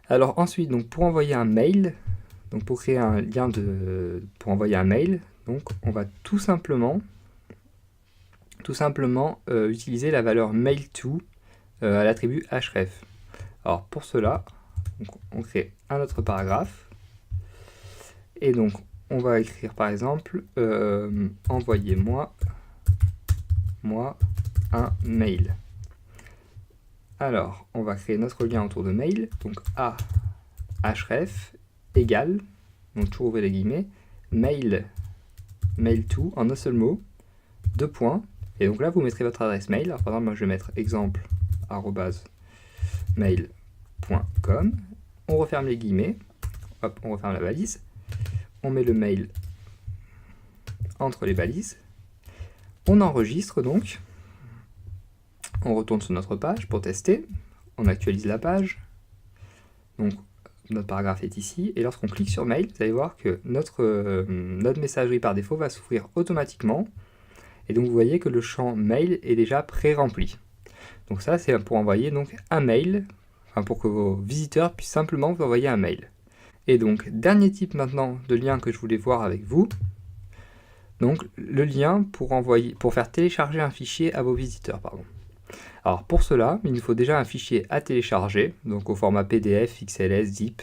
Alors ensuite, donc pour envoyer un mail, donc pour créer un lien pour envoyer un mail, donc on va tout simplement utiliser la valeur mail_to à l'attribut href. Alors pour cela, on crée un autre paragraphe et donc on va écrire par exemple envoyez-moi un mail. Alors, on va créer notre lien autour de mail, donc a href égale, donc toujours ouvrir les guillemets, mail to en un seul mot, 2 points, et donc là vous mettrez votre adresse mail. Alors par exemple, moi je vais mettre exemple @mail.com, on referme les guillemets, hop, on referme la balise, on met le mail entre les balises, on enregistre donc, on retourne sur notre page pour tester, on actualise la page, donc notre paragraphe est ici, et lorsqu'on clique sur mail, vous allez voir que notre messagerie par défaut va s'ouvrir automatiquement, et donc vous voyez que le champ mail est déjà pré-rempli. Donc ça c'est pour envoyer donc un mail, enfin pour que vos visiteurs puissent simplement vous envoyer un mail. Et donc dernier type maintenant de lien que je voulais voir avec vous, donc le lien pour faire télécharger un fichier à vos visiteurs, pardon. Alors pour cela, il nous faut déjà un fichier à télécharger, donc au format PDF, XLS, ZIP,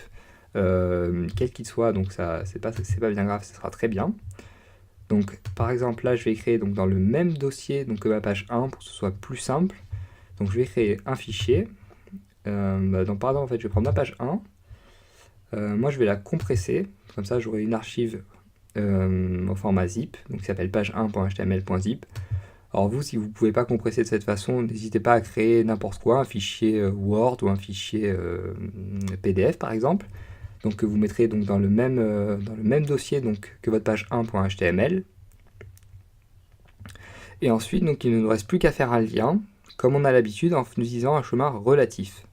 quel qu'il soit, donc ça c'est pas bien grave, ça sera très bien. Donc par exemple là je vais créer donc, dans le même dossier donc, que ma page 1 pour que ce soit plus simple. Donc je vais créer un fichier, donc pardon, en fait je vais prendre ma page 1, moi je vais la compresser, comme ça j'aurai une archive au format zip, donc qui s'appelle page1.html.zip. Alors vous, si vous ne pouvez pas compresser de cette façon, n'hésitez pas à créer n'importe quoi, un fichier Word ou un fichier PDF par exemple, donc que vous mettrez donc, dans le même dossier donc, que votre page 1.html. Et ensuite, donc, il ne nous reste plus qu'à faire un lien, comme on a l'habitude en utilisant un chemin relatif.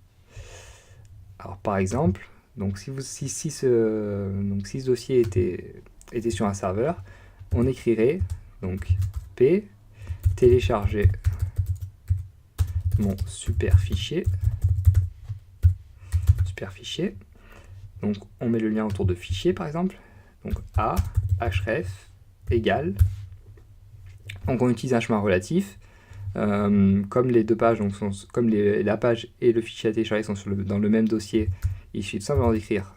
Alors par exemple, donc, si ce dossier était sur un serveur, on écrirait donc p télécharger mon super fichier. Donc on met le lien autour de fichier par exemple. Donc a href égale. Donc on utilise un chemin relatif. Comme les deux pages, donc comme la page et le fichier à télécharger sont dans le même dossier, il suffit tout simplement d'écrire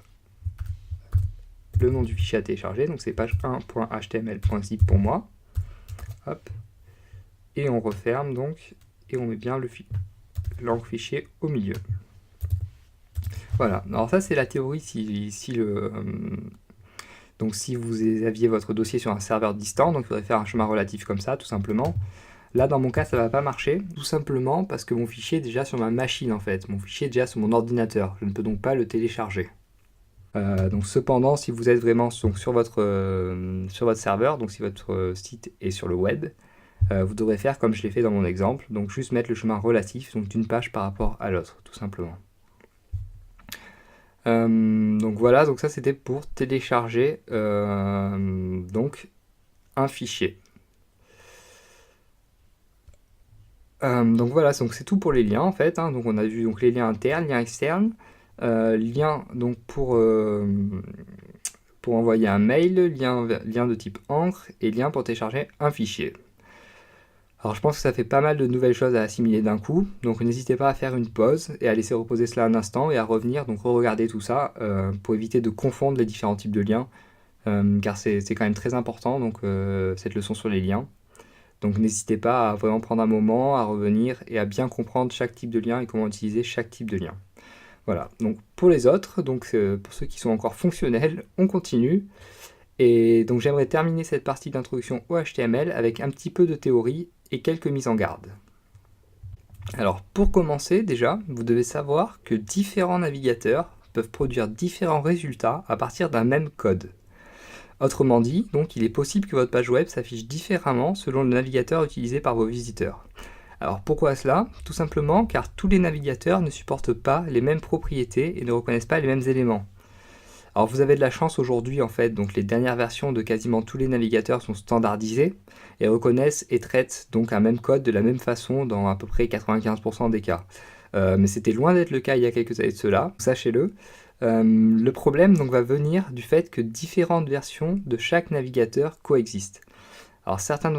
le nom du fichier à télécharger. Donc c'est page1.html.zip pour moi. Hop. Et on referme donc, et on met bien l'encre fichier au milieu. Voilà, alors ça c'est la théorie donc si vous aviez votre dossier sur un serveur distant, donc il faudrait faire un chemin relatif comme ça, tout simplement. Là dans mon cas ça ne va pas marcher, tout simplement parce que mon fichier est déjà sur ma machine en fait, mon fichier est déjà sur mon ordinateur, je ne peux donc pas le télécharger. Donc cependant, si vous êtes vraiment sur votre serveur, donc si votre site est sur le web, vous devrez faire comme je l'ai fait dans mon exemple, donc juste mettre le chemin relatif donc d'une page par rapport à l'autre, tout simplement. Donc voilà, donc ça c'était pour télécharger donc un fichier. Donc voilà, donc c'est tout pour les liens en fait, hein. Donc on a vu donc les liens internes, liens externes, liens donc pour envoyer un mail, lien de type encre et lien pour télécharger un fichier. Alors je pense que ça fait pas mal de nouvelles choses à assimiler d'un coup, donc n'hésitez pas à faire une pause et à laisser reposer cela un instant et à revenir, donc re-regarder tout ça pour éviter de confondre les différents types de liens, car c'est quand même très important donc cette leçon sur les liens. Donc n'hésitez pas à vraiment prendre un moment, à revenir et à bien comprendre chaque type de lien et comment utiliser chaque type de lien. Voilà, donc pour les autres, donc pour ceux qui sont encore fonctionnels, on continue. Et donc j'aimerais terminer cette partie d'introduction au HTML avec un petit peu de théorie et quelques mises en garde. Alors pour commencer déjà, vous devez savoir que différents navigateurs peuvent produire différents résultats à partir d'un même code. Autrement dit, donc il est possible que votre page web s'affiche différemment selon le navigateur utilisé par vos visiteurs. Alors pourquoi cela? Tout simplement car tous les navigateurs ne supportent pas les mêmes propriétés et ne reconnaissent pas les mêmes éléments. Alors vous avez de la chance aujourd'hui en fait, donc les dernières versions de quasiment tous les navigateurs sont standardisées et reconnaissent et traitent donc un même code de la même façon dans à peu près 95% des cas. Mais c'était loin d'être le cas il y a quelques années de cela, sachez-le. Le problème donc va venir du fait que différentes versions de chaque navigateur coexistent. Alors certains de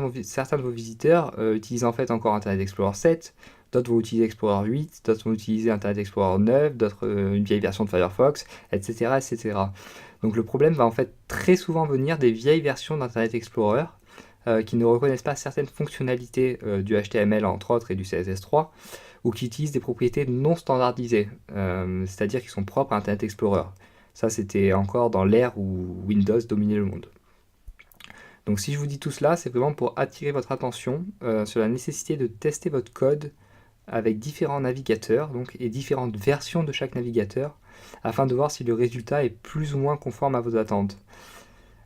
vos visiteurs utilisent en fait encore Internet Explorer 7, d'autres vont utiliser Explorer 8, d'autres vont utiliser Internet Explorer 9, d'autres une vieille version de Firefox, etc., etc. Donc le problème va en fait très souvent venir des vieilles versions d'Internet Explorer qui ne reconnaissent pas certaines fonctionnalités du HTML entre autres et du CSS3, ou qui utilisent des propriétés non standardisées, c'est-à-dire qui sont propres à Internet Explorer. Ça, c'était encore dans l'ère où Windows dominait le monde. Donc si je vous dis tout cela, c'est vraiment pour attirer votre attention sur la nécessité de tester votre code avec différents navigateurs et différentes versions de chaque navigateur, afin de voir si le résultat est plus ou moins conforme à vos attentes.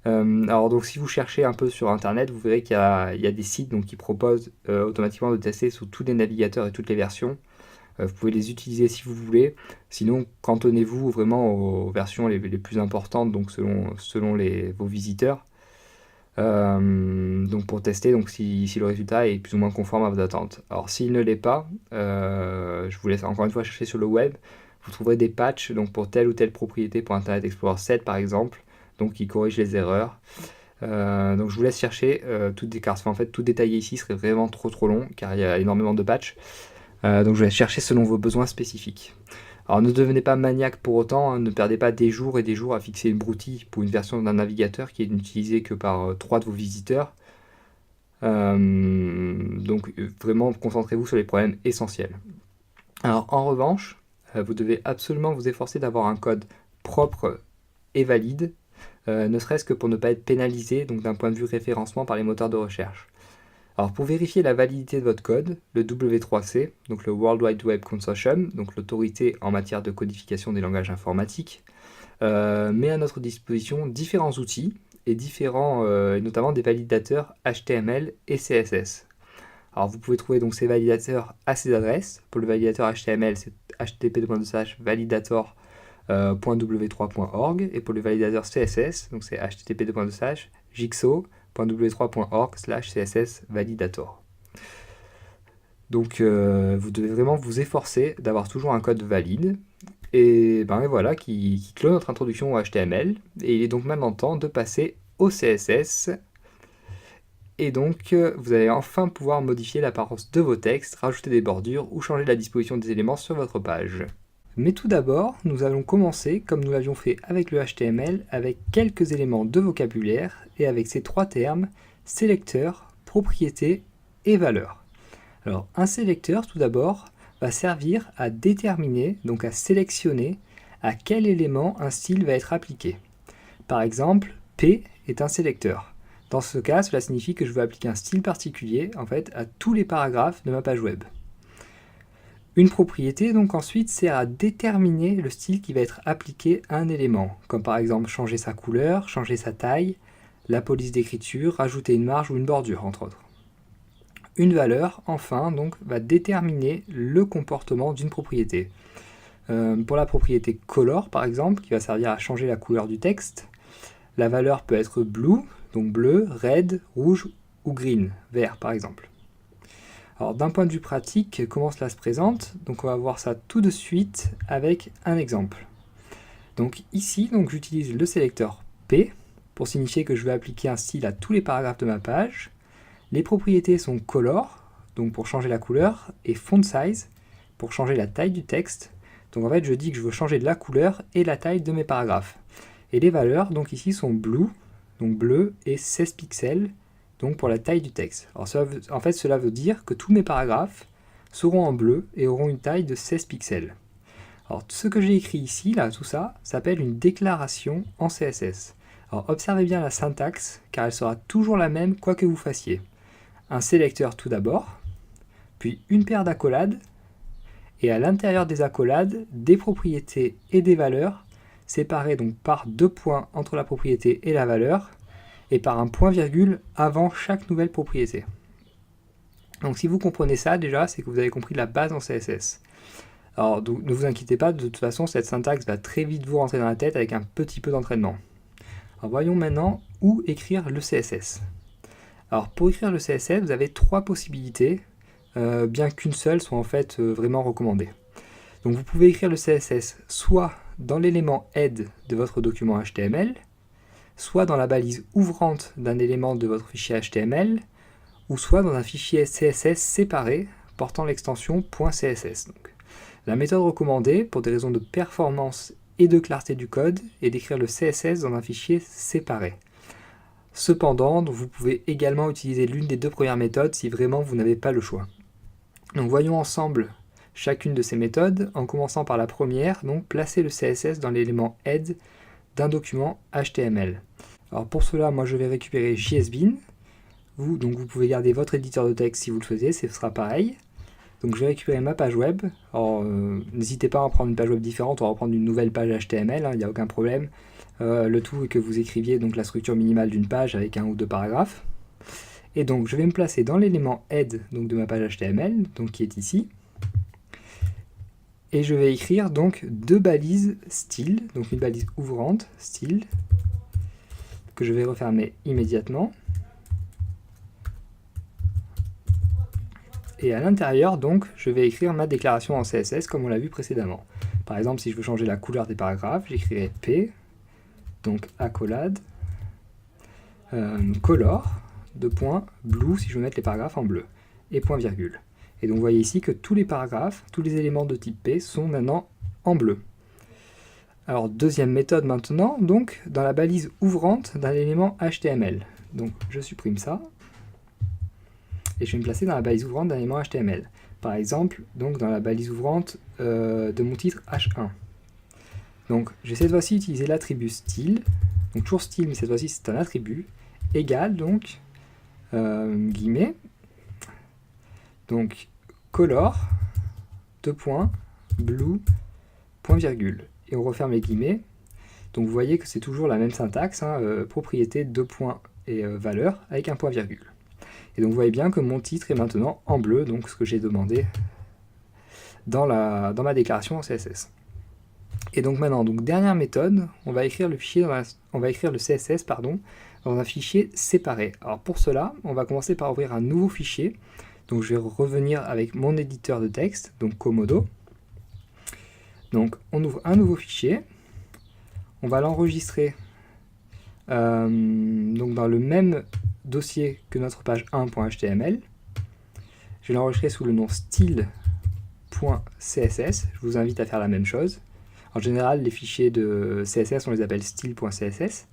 Alors donc si vous cherchez un peu sur internet, vous verrez qu'il y a des sites qui proposent automatiquement de tester sur tous les navigateurs et toutes les versions. Vous pouvez les utiliser si vous voulez, sinon cantonnez-vous vraiment aux versions les plus importantes, donc selon vos visiteurs. Donc pour tester si le résultat est plus ou moins conforme à vos attentes. Alors s'il ne l'est pas, je vous laisse encore une fois chercher sur le web. Vous trouverez des patchs pour telle ou telle propriété pour Internet Explorer 7 par exemple, qui corrigent les erreurs. Donc je vous laisse chercher toutes des cartes. En fait, tout détailler ici serait vraiment trop long car il y a énormément de patchs. Donc je vais chercher selon vos besoins spécifiques. Alors ne devenez pas maniaque pour autant, ne perdez pas des jours et des jours à fixer une broutille pour une version d'un navigateur qui est utilisée que par 3 de vos visiteurs. Vraiment concentrez-vous sur les problèmes essentiels. Alors en revanche, vous devez absolument vous efforcer d'avoir un code propre et valide, ne serait-ce que pour ne pas être pénalisé d'un point de vue référencement par les moteurs de recherche. Alors pour vérifier la validité de votre code, le W3C, le World Wide Web Consortium, l'autorité en matière de codification des langages informatiques, met à notre disposition différents outils et notamment des validateurs HTML et CSS. Alors vous pouvez trouver ces validateurs à ces adresses. Pour le validateur HTML, c'est http://validator.w3.org et pour le validateur CSS, c'est http://jigsaw.w3.org/css-validator. Donc vous devez vraiment vous efforcer d'avoir toujours un code valide. Et voilà qui clôt notre introduction au HTML. Et il est donc maintenant temps de passer au CSS. Et donc vous allez enfin pouvoir modifier l'apparence de vos textes, rajouter des bordures ou changer la disposition des éléments sur votre page. Mais tout d'abord, nous allons commencer, comme nous l'avions fait avec le HTML, avec quelques éléments de vocabulaire et avec ces 3 termes, sélecteur, propriété et valeur. Alors un sélecteur, tout d'abord, va servir à déterminer, à sélectionner, à quel élément un style va être appliqué. Par exemple, P est un sélecteur. Dans ce cas, cela signifie que je veux appliquer un style particulier, à tous les paragraphes de ma page web. Une propriété, ensuite, sert à déterminer le style qui va être appliqué à un élément, comme par exemple changer sa couleur, changer sa taille, la police d'écriture, rajouter une marge ou une bordure, entre autres. Une valeur, enfin, va déterminer le comportement d'une propriété. Pour la propriété color, par exemple, qui va servir à changer la couleur du texte, la valeur peut être blue, donc bleu, red, rouge ou green, vert par exemple. Alors d'un point de vue pratique, comment cela se présente? On va voir ça tout de suite avec un exemple. Donc ici, j'utilise le sélecteur P pour signifier que je vais appliquer un style à tous les paragraphes de ma page. Les propriétés sont color, pour changer la couleur, et font size pour changer la taille du texte. Donc en fait, je dis que je veux changer de la couleur et la taille de mes paragraphes. Et les valeurs, ici, sont blue, bleu, et 16 pixels, pour la taille du texte. Alors cela veut dire que tous mes paragraphes seront en bleu et auront une taille de 16 pixels. Alors ce que j'ai écrit ici, tout ça, s'appelle une déclaration en CSS. Alors observez bien la syntaxe, car elle sera toujours la même quoi que vous fassiez. Un sélecteur tout d'abord, puis une paire d'accolades, et à l'intérieur des accolades, des propriétés et des valeurs, séparées par 2 points entre la propriété et la valeur, et par un point-virgule avant chaque nouvelle propriété. Donc si vous comprenez ça déjà, c'est que vous avez compris la base en CSS. Alors ne vous inquiétez pas, de toute façon cette syntaxe va très vite vous rentrer dans la tête avec un petit peu d'entraînement. Alors voyons maintenant où écrire le CSS. Alors pour écrire le CSS, vous avez 3 possibilités, bien qu'une seule soit en fait vraiment recommandée. Donc vous pouvez écrire le CSS soit dans l'élément head de votre document HTML, soit dans la balise ouvrante d'un élément de votre fichier HTML, ou soit dans un fichier CSS séparé portant l'extension .css. La méthode recommandée, pour des raisons de performance et de clarté du code, est d'écrire le CSS dans un fichier séparé. Cependant, vous pouvez également utiliser l'une des deux premières méthodes si vraiment vous n'avez pas le choix. Donc voyons ensemble chacune de ces méthodes, en commençant par la première, donc placer le CSS dans l'élément head d'un document HTML. Alors pour cela, moi je vais récupérer JSBin. Vous pouvez garder votre éditeur de texte si vous le souhaitez, ce sera pareil. Donc je vais récupérer ma page web. Alors n'hésitez pas à en prendre une page web différente, on va reprendre une nouvelle page HTML, il n'y a aucun problème. Le tout est que vous écriviez donc la structure minimale d'une page avec un ou deux paragraphes. Et donc je vais me placer dans l'élément head donc, de ma page HTML, donc qui est ici. Et je vais écrire donc deux balises style, donc une balise ouvrante, style, que je vais refermer immédiatement. Et à l'intérieur, donc, je vais écrire ma déclaration en CSS comme on l'a vu précédemment. Par exemple, si je veux changer la couleur des paragraphes, j'écrirai P, donc accolade, color, blue si je veux mettre les paragraphes en bleu, et point virgule. Et donc vous voyez ici que tous les paragraphes, tous les éléments de type P sont maintenant en bleu. Alors deuxième méthode maintenant, donc dans la balise ouvrante d'un élément HTML. Donc je supprime ça, et je vais me placer dans la balise ouvrante d'un élément HTML. Par exemple, donc dans la balise ouvrante de mon titre H1. Donc je vais cette fois-ci utiliser l'attribut style, donc toujours style, mais cette fois-ci c'est un attribut, égal donc, guillemets, donc color, blue, point virgule. Et on referme les guillemets. Donc vous voyez que c'est toujours la même syntaxe, propriété, deux points et valeur, avec un point virgule. Et donc vous voyez bien que mon titre est maintenant en bleu, donc ce que j'ai demandé dans ma déclaration en CSS. Et donc maintenant, dernière méthode, on va écrire le CSS dans un fichier séparé. Alors pour cela, on va commencer par ouvrir un nouveau fichier. Donc je vais revenir avec mon éditeur de texte, donc Komodo. Donc on ouvre un nouveau fichier, on va l'enregistrer donc dans le même dossier que notre page 1.html. Je vais l'enregistrer sous le nom style.css. Je vous invite à faire la même chose. En général, les fichiers de CSS, on les appelle style.css,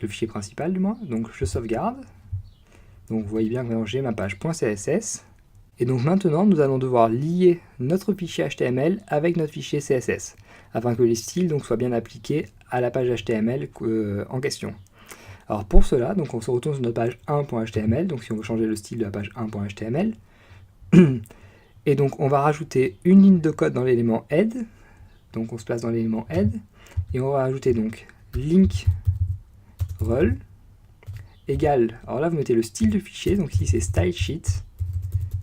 le fichier principal du moins. Donc je sauvegarde. Donc vous voyez bien que j'ai ma page .css. Et donc maintenant, nous allons devoir lier notre fichier HTML avec notre fichier CSS, afin que les styles donc, soient bien appliqués à la page HTML en question. Alors pour cela, donc on se retourne sur notre page 1.html, donc si on veut changer le style de la page 1.html, et donc on va rajouter une ligne de code dans l'élément head, donc on se place dans l'élément head, et on va rajouter donc link rel égale, alors là vous mettez le style du fichier, donc ici c'est style sheet,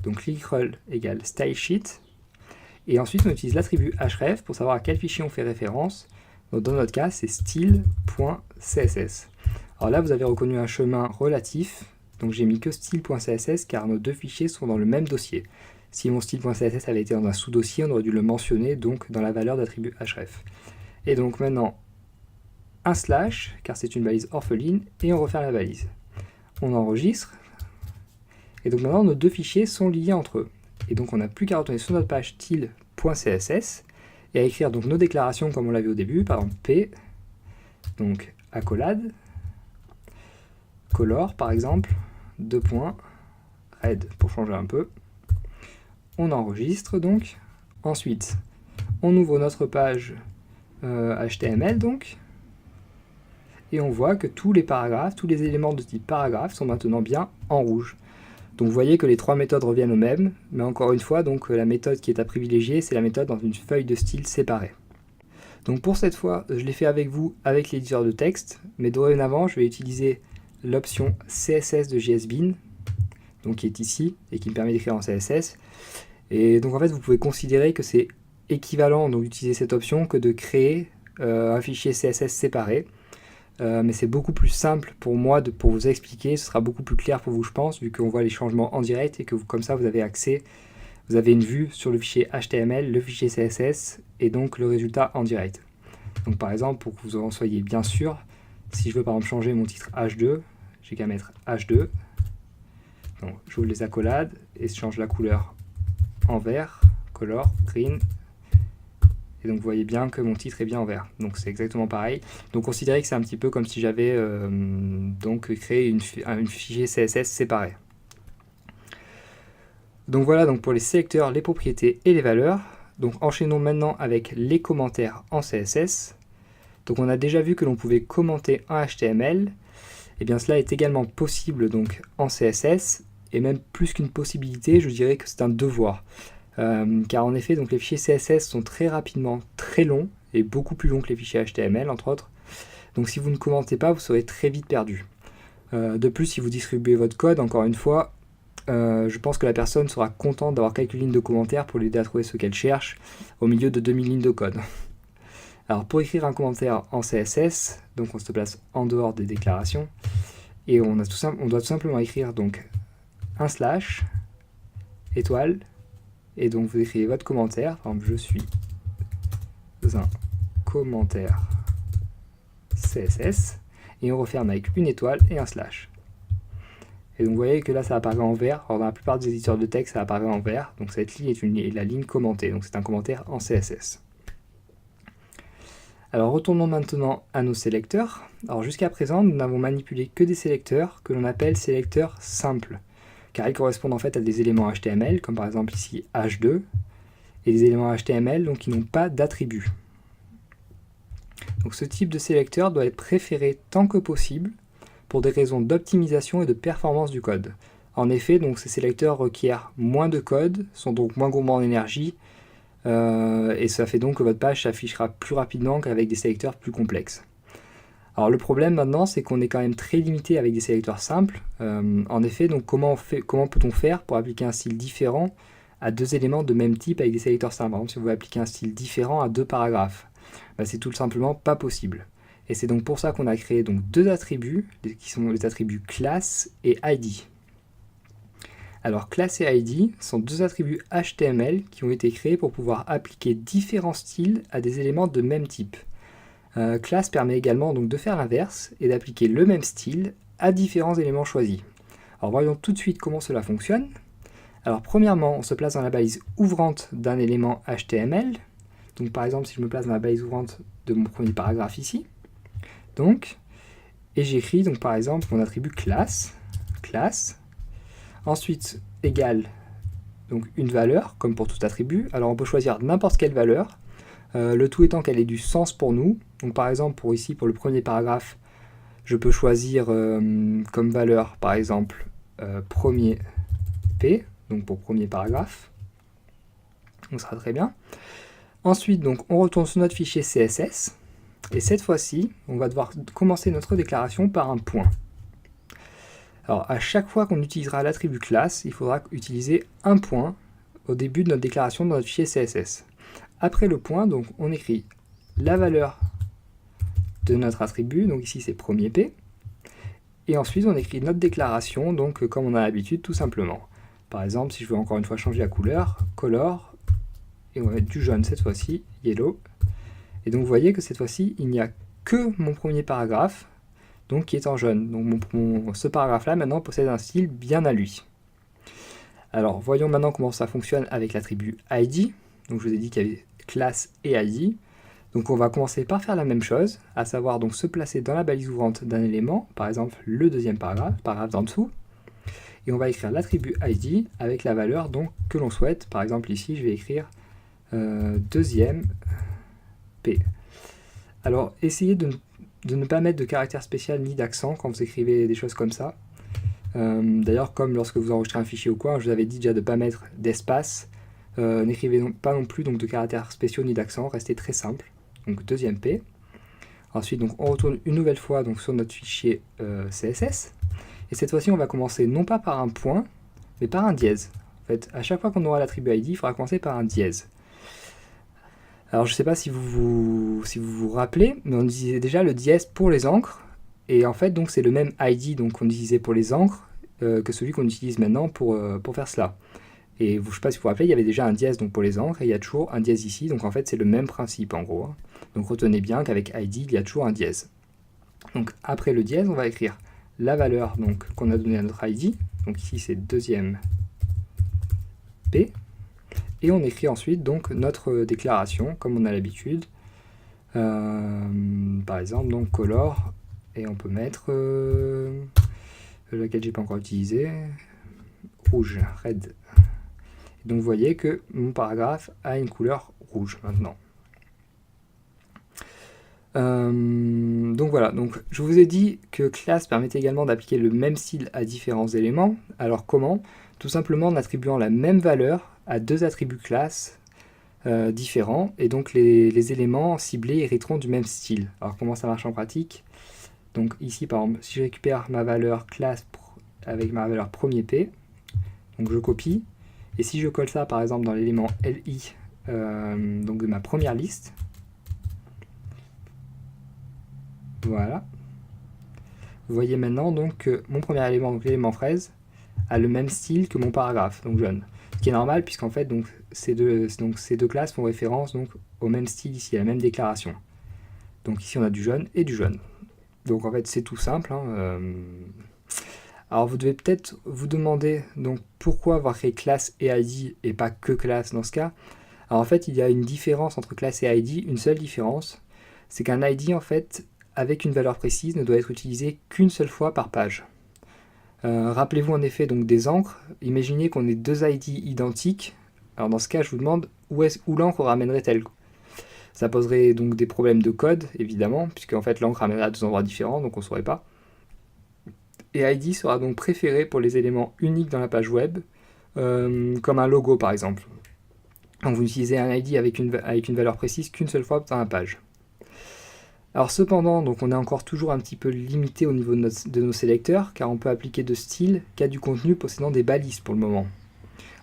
donc link rel égale style sheet, et ensuite on utilise l'attribut href pour savoir à quel fichier on fait référence. Donc dans notre cas c'est style.css. Alors là vous avez reconnu un chemin relatif, donc j'ai mis que style.css car nos deux fichiers sont dans le même dossier. Si mon style.css avait été dans un sous-dossier, on aurait dû le mentionner donc dans la valeur d'attribut href. Et donc maintenant un slash, car c'est une balise orpheline, et on referme la balise. On enregistre, et donc maintenant nos deux fichiers sont liés entre eux. Et donc on n'a plus qu'à retourner sur notre page style.css et à écrire donc nos déclarations comme on l'a vu au début, par exemple P, donc accolade, color par exemple, red pour changer un peu. On enregistre donc. Ensuite, on ouvre notre page HTML donc, et on voit que tous les paragraphes, tous les éléments de type paragraphe sont maintenant bien en rouge. Donc vous voyez que les trois méthodes reviennent au même, mais encore une fois, donc la méthode qui est à privilégier, c'est la méthode dans une feuille de style séparée. Donc pour cette fois, je l'ai fait avec vous, avec l'éditeur de texte, mais dorénavant, je vais utiliser l'option CSS de JSBin, donc qui est ici, et qui me permet d'écrire en CSS. Et donc en fait, vous pouvez considérer que c'est équivalent d'utiliser cette option que de créer un fichier CSS séparé. Mais c'est beaucoup plus simple pour moi pour vous expliquer, ce sera beaucoup plus clair pour vous je pense, vu qu'on voit les changements en direct et que comme ça vous avez accès, vous avez une vue sur le fichier HTML, le fichier CSS et donc le résultat en direct. Donc par exemple, pour que vous en soyez bien sûr, si je veux par exemple changer mon titre H2, j'ai qu'à mettre H2, donc j'ouvre les accolades et je change la couleur en vert, color, green, Et donc vous voyez bien que mon titre est bien en vert. Donc c'est exactement pareil. Donc considérez que c'est un petit peu comme si j'avais donc créé une fichier CSS séparé. Donc voilà donc pour les sélecteurs, les propriétés et les valeurs. Donc enchaînons maintenant avec les commentaires en CSS. Donc on a déjà vu que l'on pouvait commenter en HTML. Et bien cela est également possible donc en CSS. Et même plus qu'une possibilité, je dirais que c'est un devoir. Car en effet, donc les fichiers CSS sont très rapidement très longs, et beaucoup plus longs que les fichiers HTML, entre autres. Donc si vous ne commentez pas, vous serez très vite perdu. De plus, si vous distribuez votre code, encore une fois, je pense que la personne sera contente d'avoir quelques lignes de commentaires pour l'aider à trouver ce qu'elle cherche, au milieu de 2000 lignes de code. Alors pour écrire un commentaire en CSS, donc on se place en dehors des déclarations, et on doit tout simplement écrire donc un slash, étoile, et donc vous écrivez votre commentaire, par exemple je suis un commentaire CSS, et on referme avec une étoile et un slash. Et donc vous voyez que là ça apparaît en vert, alors dans la plupart des éditeurs de texte ça apparaît en vert, donc cette ligne est la ligne commentée, donc c'est un commentaire en CSS. Alors retournons maintenant à nos sélecteurs. Alors jusqu'à présent nous n'avons manipulé que des sélecteurs que l'on appelle sélecteurs simples, car ils correspondent en fait à des éléments HTML, comme par exemple ici H2, et des éléments HTML donc qui n'ont pas d'attributs. Donc ce type de sélecteur doit être préféré tant que possible pour des raisons d'optimisation et de performance du code. En effet, donc ces sélecteurs requièrent moins de code, sont donc moins gourmands en énergie, et ça fait donc que votre page s'affichera plus rapidement qu'avec des sélecteurs plus complexes. Alors le problème maintenant, c'est qu'on est quand même très limité avec des sélecteurs simples. En effet, donc comment peut-on faire pour appliquer un style différent à deux éléments de même type avec des sélecteurs simples? Par exemple, si vous voulez appliquer un style différent à deux paragraphes, c'est tout simplement pas possible. Et c'est donc pour ça qu'on a créé donc deux attributs, qui sont les attributs class et ID. Alors class et ID sont deux attributs HTML qui ont été créés pour pouvoir appliquer différents styles à des éléments de même type. Class permet également donc de faire l'inverse et d'appliquer le même style à différents éléments choisis. Alors voyons tout de suite comment cela fonctionne. Alors premièrement, on se place dans la balise ouvrante d'un élément HTML. Donc par exemple, si je me place dans la balise ouvrante de mon premier paragraphe ici, donc, et j'écris donc par exemple mon attribut class, ensuite égale donc une valeur, comme pour tout attribut. Alors on peut choisir n'importe quelle valeur, le tout étant qu'elle ait du sens pour nous. Donc par exemple, pour le premier paragraphe, je peux choisir comme valeur, par exemple, premier P, donc pour premier paragraphe. Donc ça sera très bien. Ensuite, donc, on retourne sur notre fichier CSS, et cette fois-ci, on va devoir commencer notre déclaration par un point. Alors, à chaque fois qu'on utilisera l'attribut class, il faudra utiliser un point au début de notre déclaration dans notre fichier CSS. Après le point, donc, on écrit la valeur de notre attribut, donc ici c'est premier P, et ensuite on écrit notre déclaration, donc comme on a l'habitude, tout simplement. Par exemple, si je veux encore une fois changer la couleur, color, et on va mettre du jaune cette fois-ci, yellow. Et donc vous voyez que cette fois-ci, il n'y a que mon premier paragraphe, donc qui est en jaune. Donc ce paragraphe-là, maintenant, possède un style bien à lui. Alors, voyons maintenant comment ça fonctionne avec l'attribut ID. Donc je vous ai dit qu'il y avait class et ID. Donc on va commencer par faire la même chose, à savoir donc se placer dans la balise ouvrante d'un élément, par exemple le deuxième paragraphe d'en dessous. Et on va écrire l'attribut ID avec la valeur donc, que l'on souhaite. Par exemple ici, je vais écrire deuxième P. Alors, essayez de ne pas mettre de caractère spécial ni d'accent quand vous écrivez des choses comme ça. D'ailleurs, comme lorsque vous enregistrez un fichier ou quoi, je vous avais dit déjà de ne pas mettre d'espace. N'écrivez pas non plus donc, de caractères spéciaux ni d'accent, restez très simple. Donc, deuxième P. Ensuite, donc, on retourne une nouvelle fois donc, sur notre fichier CSS. Et cette fois-ci, on va commencer non pas par un point, mais par un dièse. En fait, à chaque fois qu'on aura l'attribut ID, il faudra commencer par un dièse. Alors je ne sais pas si vous vous rappelez, mais on utilisait déjà le dièse pour les encres, et en fait donc c'est le même ID qu'on utilisait pour les encres que celui qu'on utilise maintenant pour faire cela. Et je ne sais pas si vous vous rappelez, il y avait déjà un dièse donc, pour les encres, et il y a toujours un dièse ici, donc en fait c'est le même principe en gros. Hein. Donc retenez bien qu'avec ID, il y a toujours un dièse. Donc après le dièse, on va écrire la valeur qu'on a donnée à notre ID, donc ici c'est deuxième P, et on écrit ensuite donc notre déclaration comme on a l'habitude. Par exemple donc color, et on peut mettre lequel j'ai pas encore utilisé, rouge, red. Donc vous voyez que mon paragraphe a une couleur rouge maintenant. Donc voilà, donc je vous ai dit que classe permettait également d'appliquer le même style à différents éléments. Alors comment? Tout simplement en attribuant la même valeur à deux attributs classe différents, et donc les éléments ciblés hériteront du même style. Alors comment ça marche en pratique? Donc ici par exemple, si je récupère ma valeur classe avec ma valeur premier P, donc je copie, et si je colle ça par exemple dans l'élément LI donc de ma première liste, voilà, vous voyez maintenant donc que mon premier élément, donc l'élément fraise, a le même style que mon paragraphe, donc jaune. Ce qui est normal puisqu'en fait donc, ces deux classes font référence donc, au même style ici, à la même déclaration. Donc ici on a du jaune et du jaune. Donc en fait c'est tout simple. Alors vous devez peut-être vous demander donc pourquoi avoir créé classe et ID et pas que classe dans ce cas. Alors en fait il y a une différence entre classe et ID, une seule différence, c'est qu'un ID en fait avec une valeur précise ne doit être utilisé qu'une seule fois par page. Rappelez-vous en effet donc des encres, imaginez qu'on ait deux ID identiques, alors dans ce cas je vous demande où l'encre ramènerait-elle. Ça poserait donc des problèmes de code évidemment, puisque en fait l'encre ramènerait à deux endroits différents, donc on ne saurait pas. Et ID sera donc préféré pour les éléments uniques dans la page web, comme un logo par exemple. Donc vous utilisez un ID avec une valeur précise qu'une seule fois dans la page. Alors cependant, donc on est encore toujours un petit peu limité au niveau de nos sélecteurs, car on peut appliquer de style qu'à du contenu possédant des balises pour le moment.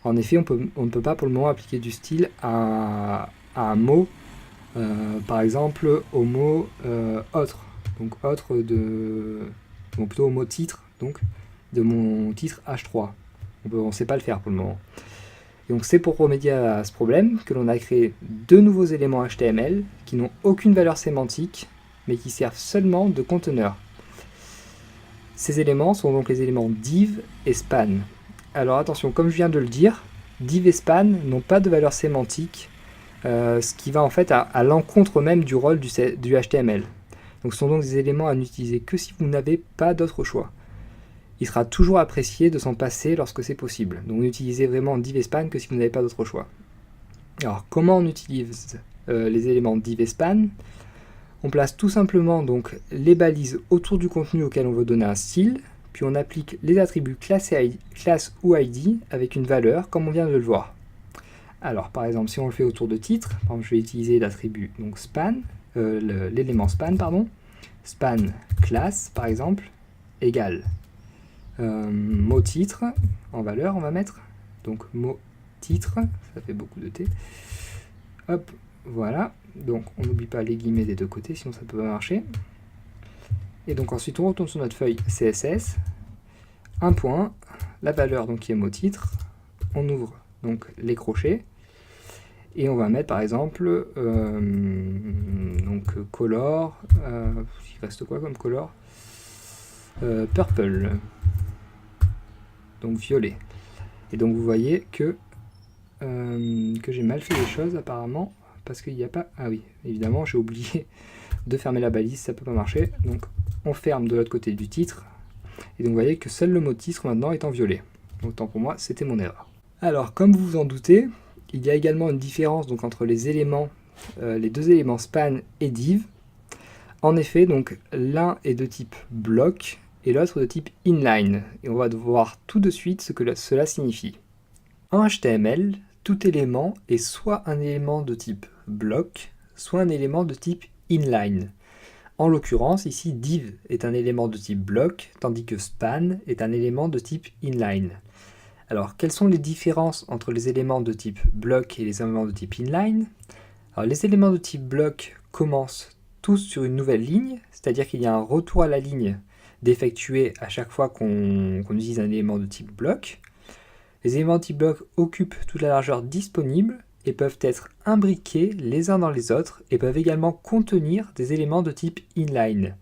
En effet, on ne peut pas pour le moment appliquer du style à un mot, par exemple au mot autre, donc autre donc plutôt au mot titre, donc de mon titre H3. On ne sait pas le faire pour le moment. Et donc c'est pour remédier à ce problème que l'on a créé deux nouveaux éléments HTML qui n'ont aucune valeur sémantique, mais qui servent seulement de conteneur. Ces éléments sont donc les éléments div et span. Alors attention, comme je viens de le dire, div et span n'ont pas de valeur sémantique, ce qui va en fait à l'encontre même du rôle du HTML. Donc ce sont donc des éléments à n'utiliser que si vous n'avez pas d'autre choix. Il sera toujours apprécié de s'en passer lorsque c'est possible. Donc n'utilisez vraiment div et span que si vous n'avez pas d'autre choix. Alors comment on utilise les éléments div et span? On place tout simplement donc les balises autour du contenu auquel on veut donner un style, puis on applique les attributs classe ou ID avec une valeur, comme on vient de le voir. Alors par exemple, si on le fait autour de titre, par exemple, je vais utiliser l'attribut donc span, l'élément span, span classe par exemple, égale mot titre, en valeur on va mettre, donc mot titre, ça fait beaucoup de T, hop, voilà. Donc on n'oublie pas les guillemets des deux côtés, sinon ça peut pas marcher. Et donc ensuite on retourne sur notre feuille CSS, un point, la valeur donc qui est mot titre, on ouvre donc les crochets, et on va mettre par exemple donc color, il reste quoi comme color, purple, donc violet. Et donc vous voyez que j'ai mal fait les choses apparemment, parce qu'il n'y a pas... Ah oui, évidemment, j'ai oublié de fermer la balise, ça peut pas marcher. Donc, on ferme de l'autre côté du titre. Et donc, vous voyez que seul le mot titre, maintenant, est en violet. Autant pour moi, c'était mon erreur. Alors, comme vous vous en doutez, il y a également une différence donc, entre les éléments, les deux éléments span et div. En effet, donc, l'un est de type bloc et l'autre de type inline. Et on va voir tout de suite ce que cela signifie. En HTML, tout élément est soit un élément de type bloc, soit un élément de type inline. En l'occurrence, ici, div est un élément de type bloc, tandis que span est un élément de type inline. Alors, quelles sont les différences entre les éléments de type bloc et les éléments de type inline? Alors, les éléments de type bloc commencent tous sur une nouvelle ligne, c'est-à-dire qu'il y a un retour à la ligne d'effectuer à chaque fois qu'on utilise un élément de type bloc. Les éléments de type bloc occupent toute la largeur disponible et peuvent être imbriqués les uns dans les autres et peuvent également contenir des éléments de type inline.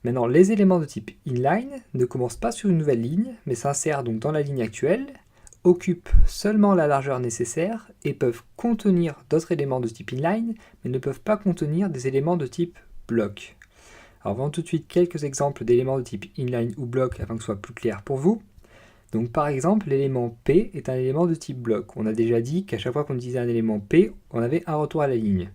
Maintenant, les éléments de type inline ne commencent pas sur une nouvelle ligne, mais s'insèrent donc dans la ligne actuelle occupent seulement la largeur nécessaire et peuvent contenir d'autres éléments de type inline, mais ne peuvent pas contenir des éléments de type bloc. Alors voyons tout de suite quelques exemples d'éléments de type inline ou bloc afin que ce soit plus clair pour vous. Donc par exemple, l'élément P est un élément de type bloc. On a déjà dit qu'à chaque fois qu'on utilisait un élément P, on avait un retour à la ligne.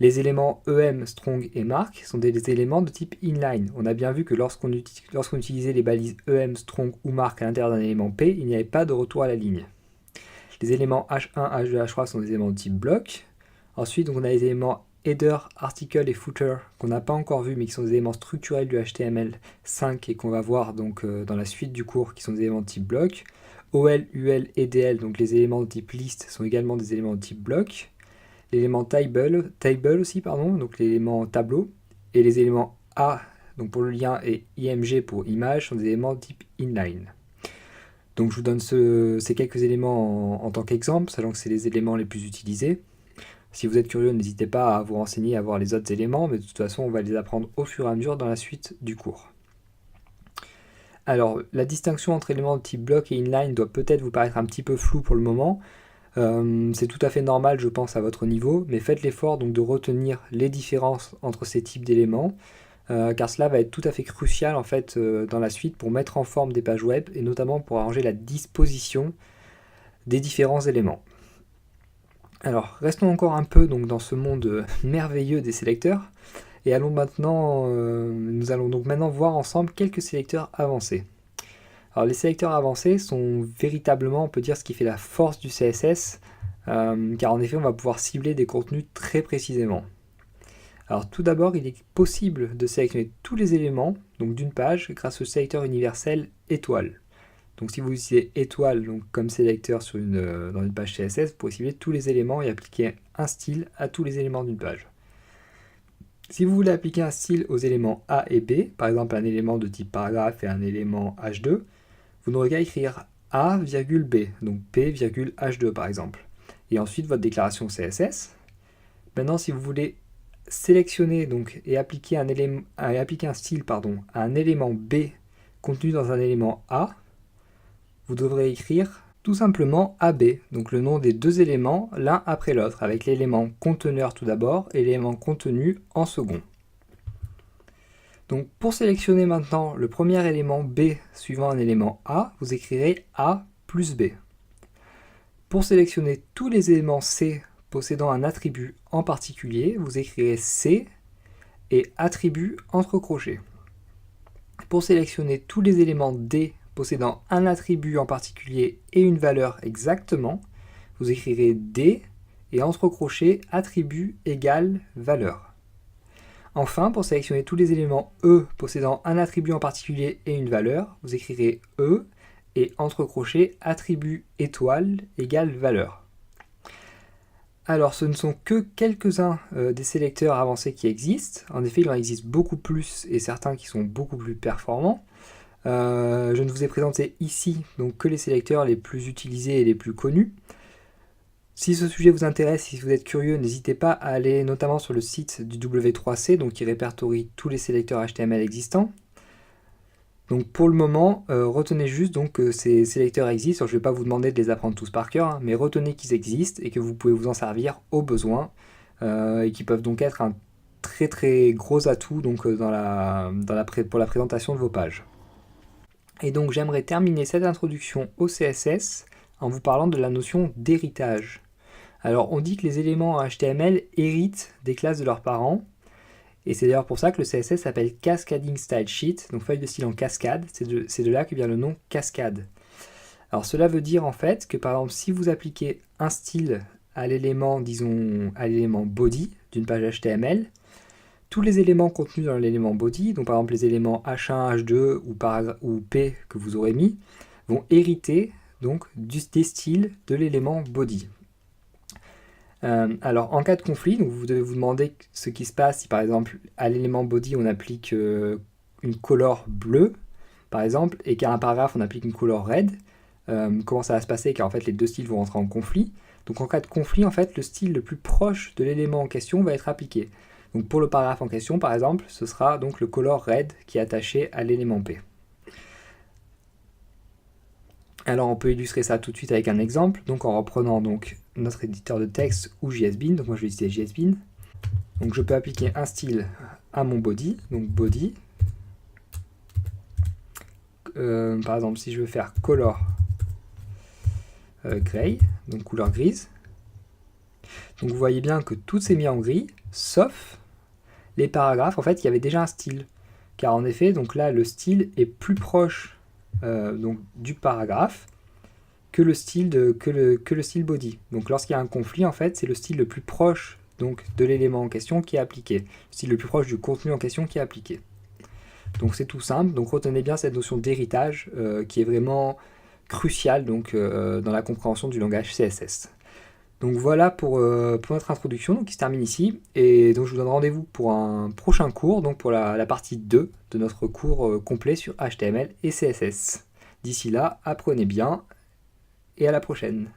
Les éléments EM, strong et mark sont des éléments de type inline. On a bien vu que lorsqu'on utilisait les balises EM, strong ou mark à l'intérieur d'un élément P, il n'y avait pas de retour à la ligne. Les éléments H1, H2, H3 sont des éléments de type bloc. Ensuite, donc, on a les éléments header, article et footer qu'on n'a pas encore vu mais qui sont des éléments structurels du HTML5 et qu'on va voir donc dans la suite du cours qui sont des éléments de type bloc. OL, UL et DL, donc les éléments de type list, sont également des éléments de type bloc. L'élément table aussi, donc l'élément tableau, et les éléments A donc pour le lien et IMG pour image sont des éléments de type inline. Donc je vous donne ces quelques éléments en tant qu'exemple, sachant que c'est les éléments les plus utilisés. Si vous êtes curieux, n'hésitez pas à vous renseigner, à voir les autres éléments, mais de toute façon, on va les apprendre au fur et à mesure dans la suite du cours. Alors, la distinction entre éléments de type bloc et inline doit peut-être vous paraître un petit peu floue pour le moment. C'est tout à fait normal, je pense, à votre niveau, mais faites l'effort donc de retenir les différences entre ces types d'éléments, car cela va être tout à fait crucial en fait dans la suite pour mettre en forme des pages web et notamment pour arranger la disposition des différents éléments. Alors, restons encore un peu donc, dans ce monde merveilleux des sélecteurs, et nous allons donc maintenant voir ensemble quelques sélecteurs avancés. Alors, les sélecteurs avancés sont véritablement, on peut dire, ce qui fait la force du CSS, car en effet, on va pouvoir cibler des contenus très précisément. Alors, tout d'abord, il est possible de sélectionner tous les éléments donc d'une page grâce au sélecteur universel étoile. Donc si vous utilisez étoile donc, comme sélecteur dans une page CSS, vous pourrez cibler tous les éléments et appliquer un style à tous les éléments d'une page. Si vous voulez appliquer un style aux éléments A et B, par exemple un élément de type paragraphe et un élément H2, vous n'aurez qu'à écrire A, B, donc P, H2 par exemple. Et ensuite votre déclaration CSS. Maintenant si vous voulez sélectionner donc, et appliquer un style à un élément B contenu dans un élément A, vous devrez écrire tout simplement AB, donc le nom des deux éléments l'un après l'autre, avec l'élément conteneur tout d'abord et l'élément contenu en second. Donc pour sélectionner maintenant le premier élément B suivant un élément A, vous écrirez A plus B. Pour sélectionner tous les éléments C possédant un attribut en particulier, vous écrirez C et attribut entre crochets. Pour sélectionner tous les éléments D possédant un attribut en particulier et une valeur exactement, vous écrirez D et entre crochets attribut égale valeur. Enfin, pour sélectionner tous les éléments E possédant un attribut en particulier et une valeur, vous écrirez E et entre crochets attribut étoile égale valeur. Alors, ce ne sont que quelques-uns des sélecteurs avancés qui existent. En effet, il en existe beaucoup plus et certains qui sont beaucoup plus performants. Je ne vous ai présenté ici donc que les sélecteurs les plus utilisés et les plus connus. Si ce sujet vous intéresse, si vous êtes curieux, n'hésitez pas à aller notamment sur le site du W3C, donc qui répertorie tous les sélecteurs HTML existants. Donc pour le moment, retenez juste donc, que ces sélecteurs existent. Je ne vais pas vous demander de les apprendre tous par cœur, hein, mais retenez qu'ils existent et que vous pouvez vous en servir au besoin et qui peuvent donc être un très très gros atout donc, pour la présentation de vos pages. Et donc j'aimerais terminer cette introduction au CSS en vous parlant de la notion d'héritage. Alors on dit que les éléments HTML héritent des classes de leurs parents, et c'est d'ailleurs pour ça que le CSS s'appelle Cascading Style Sheet, donc feuille de style en cascade, c'est de là que vient le nom cascade. Alors cela veut dire en fait que par exemple si vous appliquez un style à l'élément, disons, à l'élément body d'une page HTML, tous les éléments contenus dans l'élément body, donc par exemple les éléments H1, H2 ou P que vous aurez mis, vont hériter donc des styles de l'élément body. Alors en cas de conflit, donc vous devez vous demander ce qui se passe si par exemple à l'élément body on applique une color bleue, par exemple, et qu'à un paragraphe on applique une color red, comment ça va se passer car en fait les deux styles vont rentrer en conflit. Donc en cas de conflit, en fait, le style le plus proche de l'élément en question va être appliqué. Donc pour le paragraphe en question, par exemple, ce sera donc le color red qui est attaché à l'élément P. Alors on peut illustrer ça tout de suite avec un exemple, donc en reprenant donc notre éditeur de texte ou JSBean, donc moi je vais utiliser JSBean. Donc je peux appliquer un style à mon body, donc body. Par exemple si je veux faire color gray, donc couleur grise. Donc vous voyez bien que tout s'est mis en gris, sauf les paragraphes, en fait il y avait déjà un style. Car en effet, donc là le style est plus proche donc, du paragraphe que le style body. Donc lorsqu'il y a un conflit, en fait, c'est le style le plus proche donc, de l'élément en question qui est appliqué. Le style le plus proche du contenu en question qui est appliqué. Donc c'est tout simple. Donc retenez bien cette notion d'héritage qui est vraiment cruciale donc, dans la compréhension du langage CSS. Donc voilà pour notre introduction donc, qui se termine ici. Et donc je vous donne rendez-vous pour un prochain cours, donc pour la partie 2 de notre cours complet sur HTML et CSS. D'ici là, apprenez bien et à la prochaine.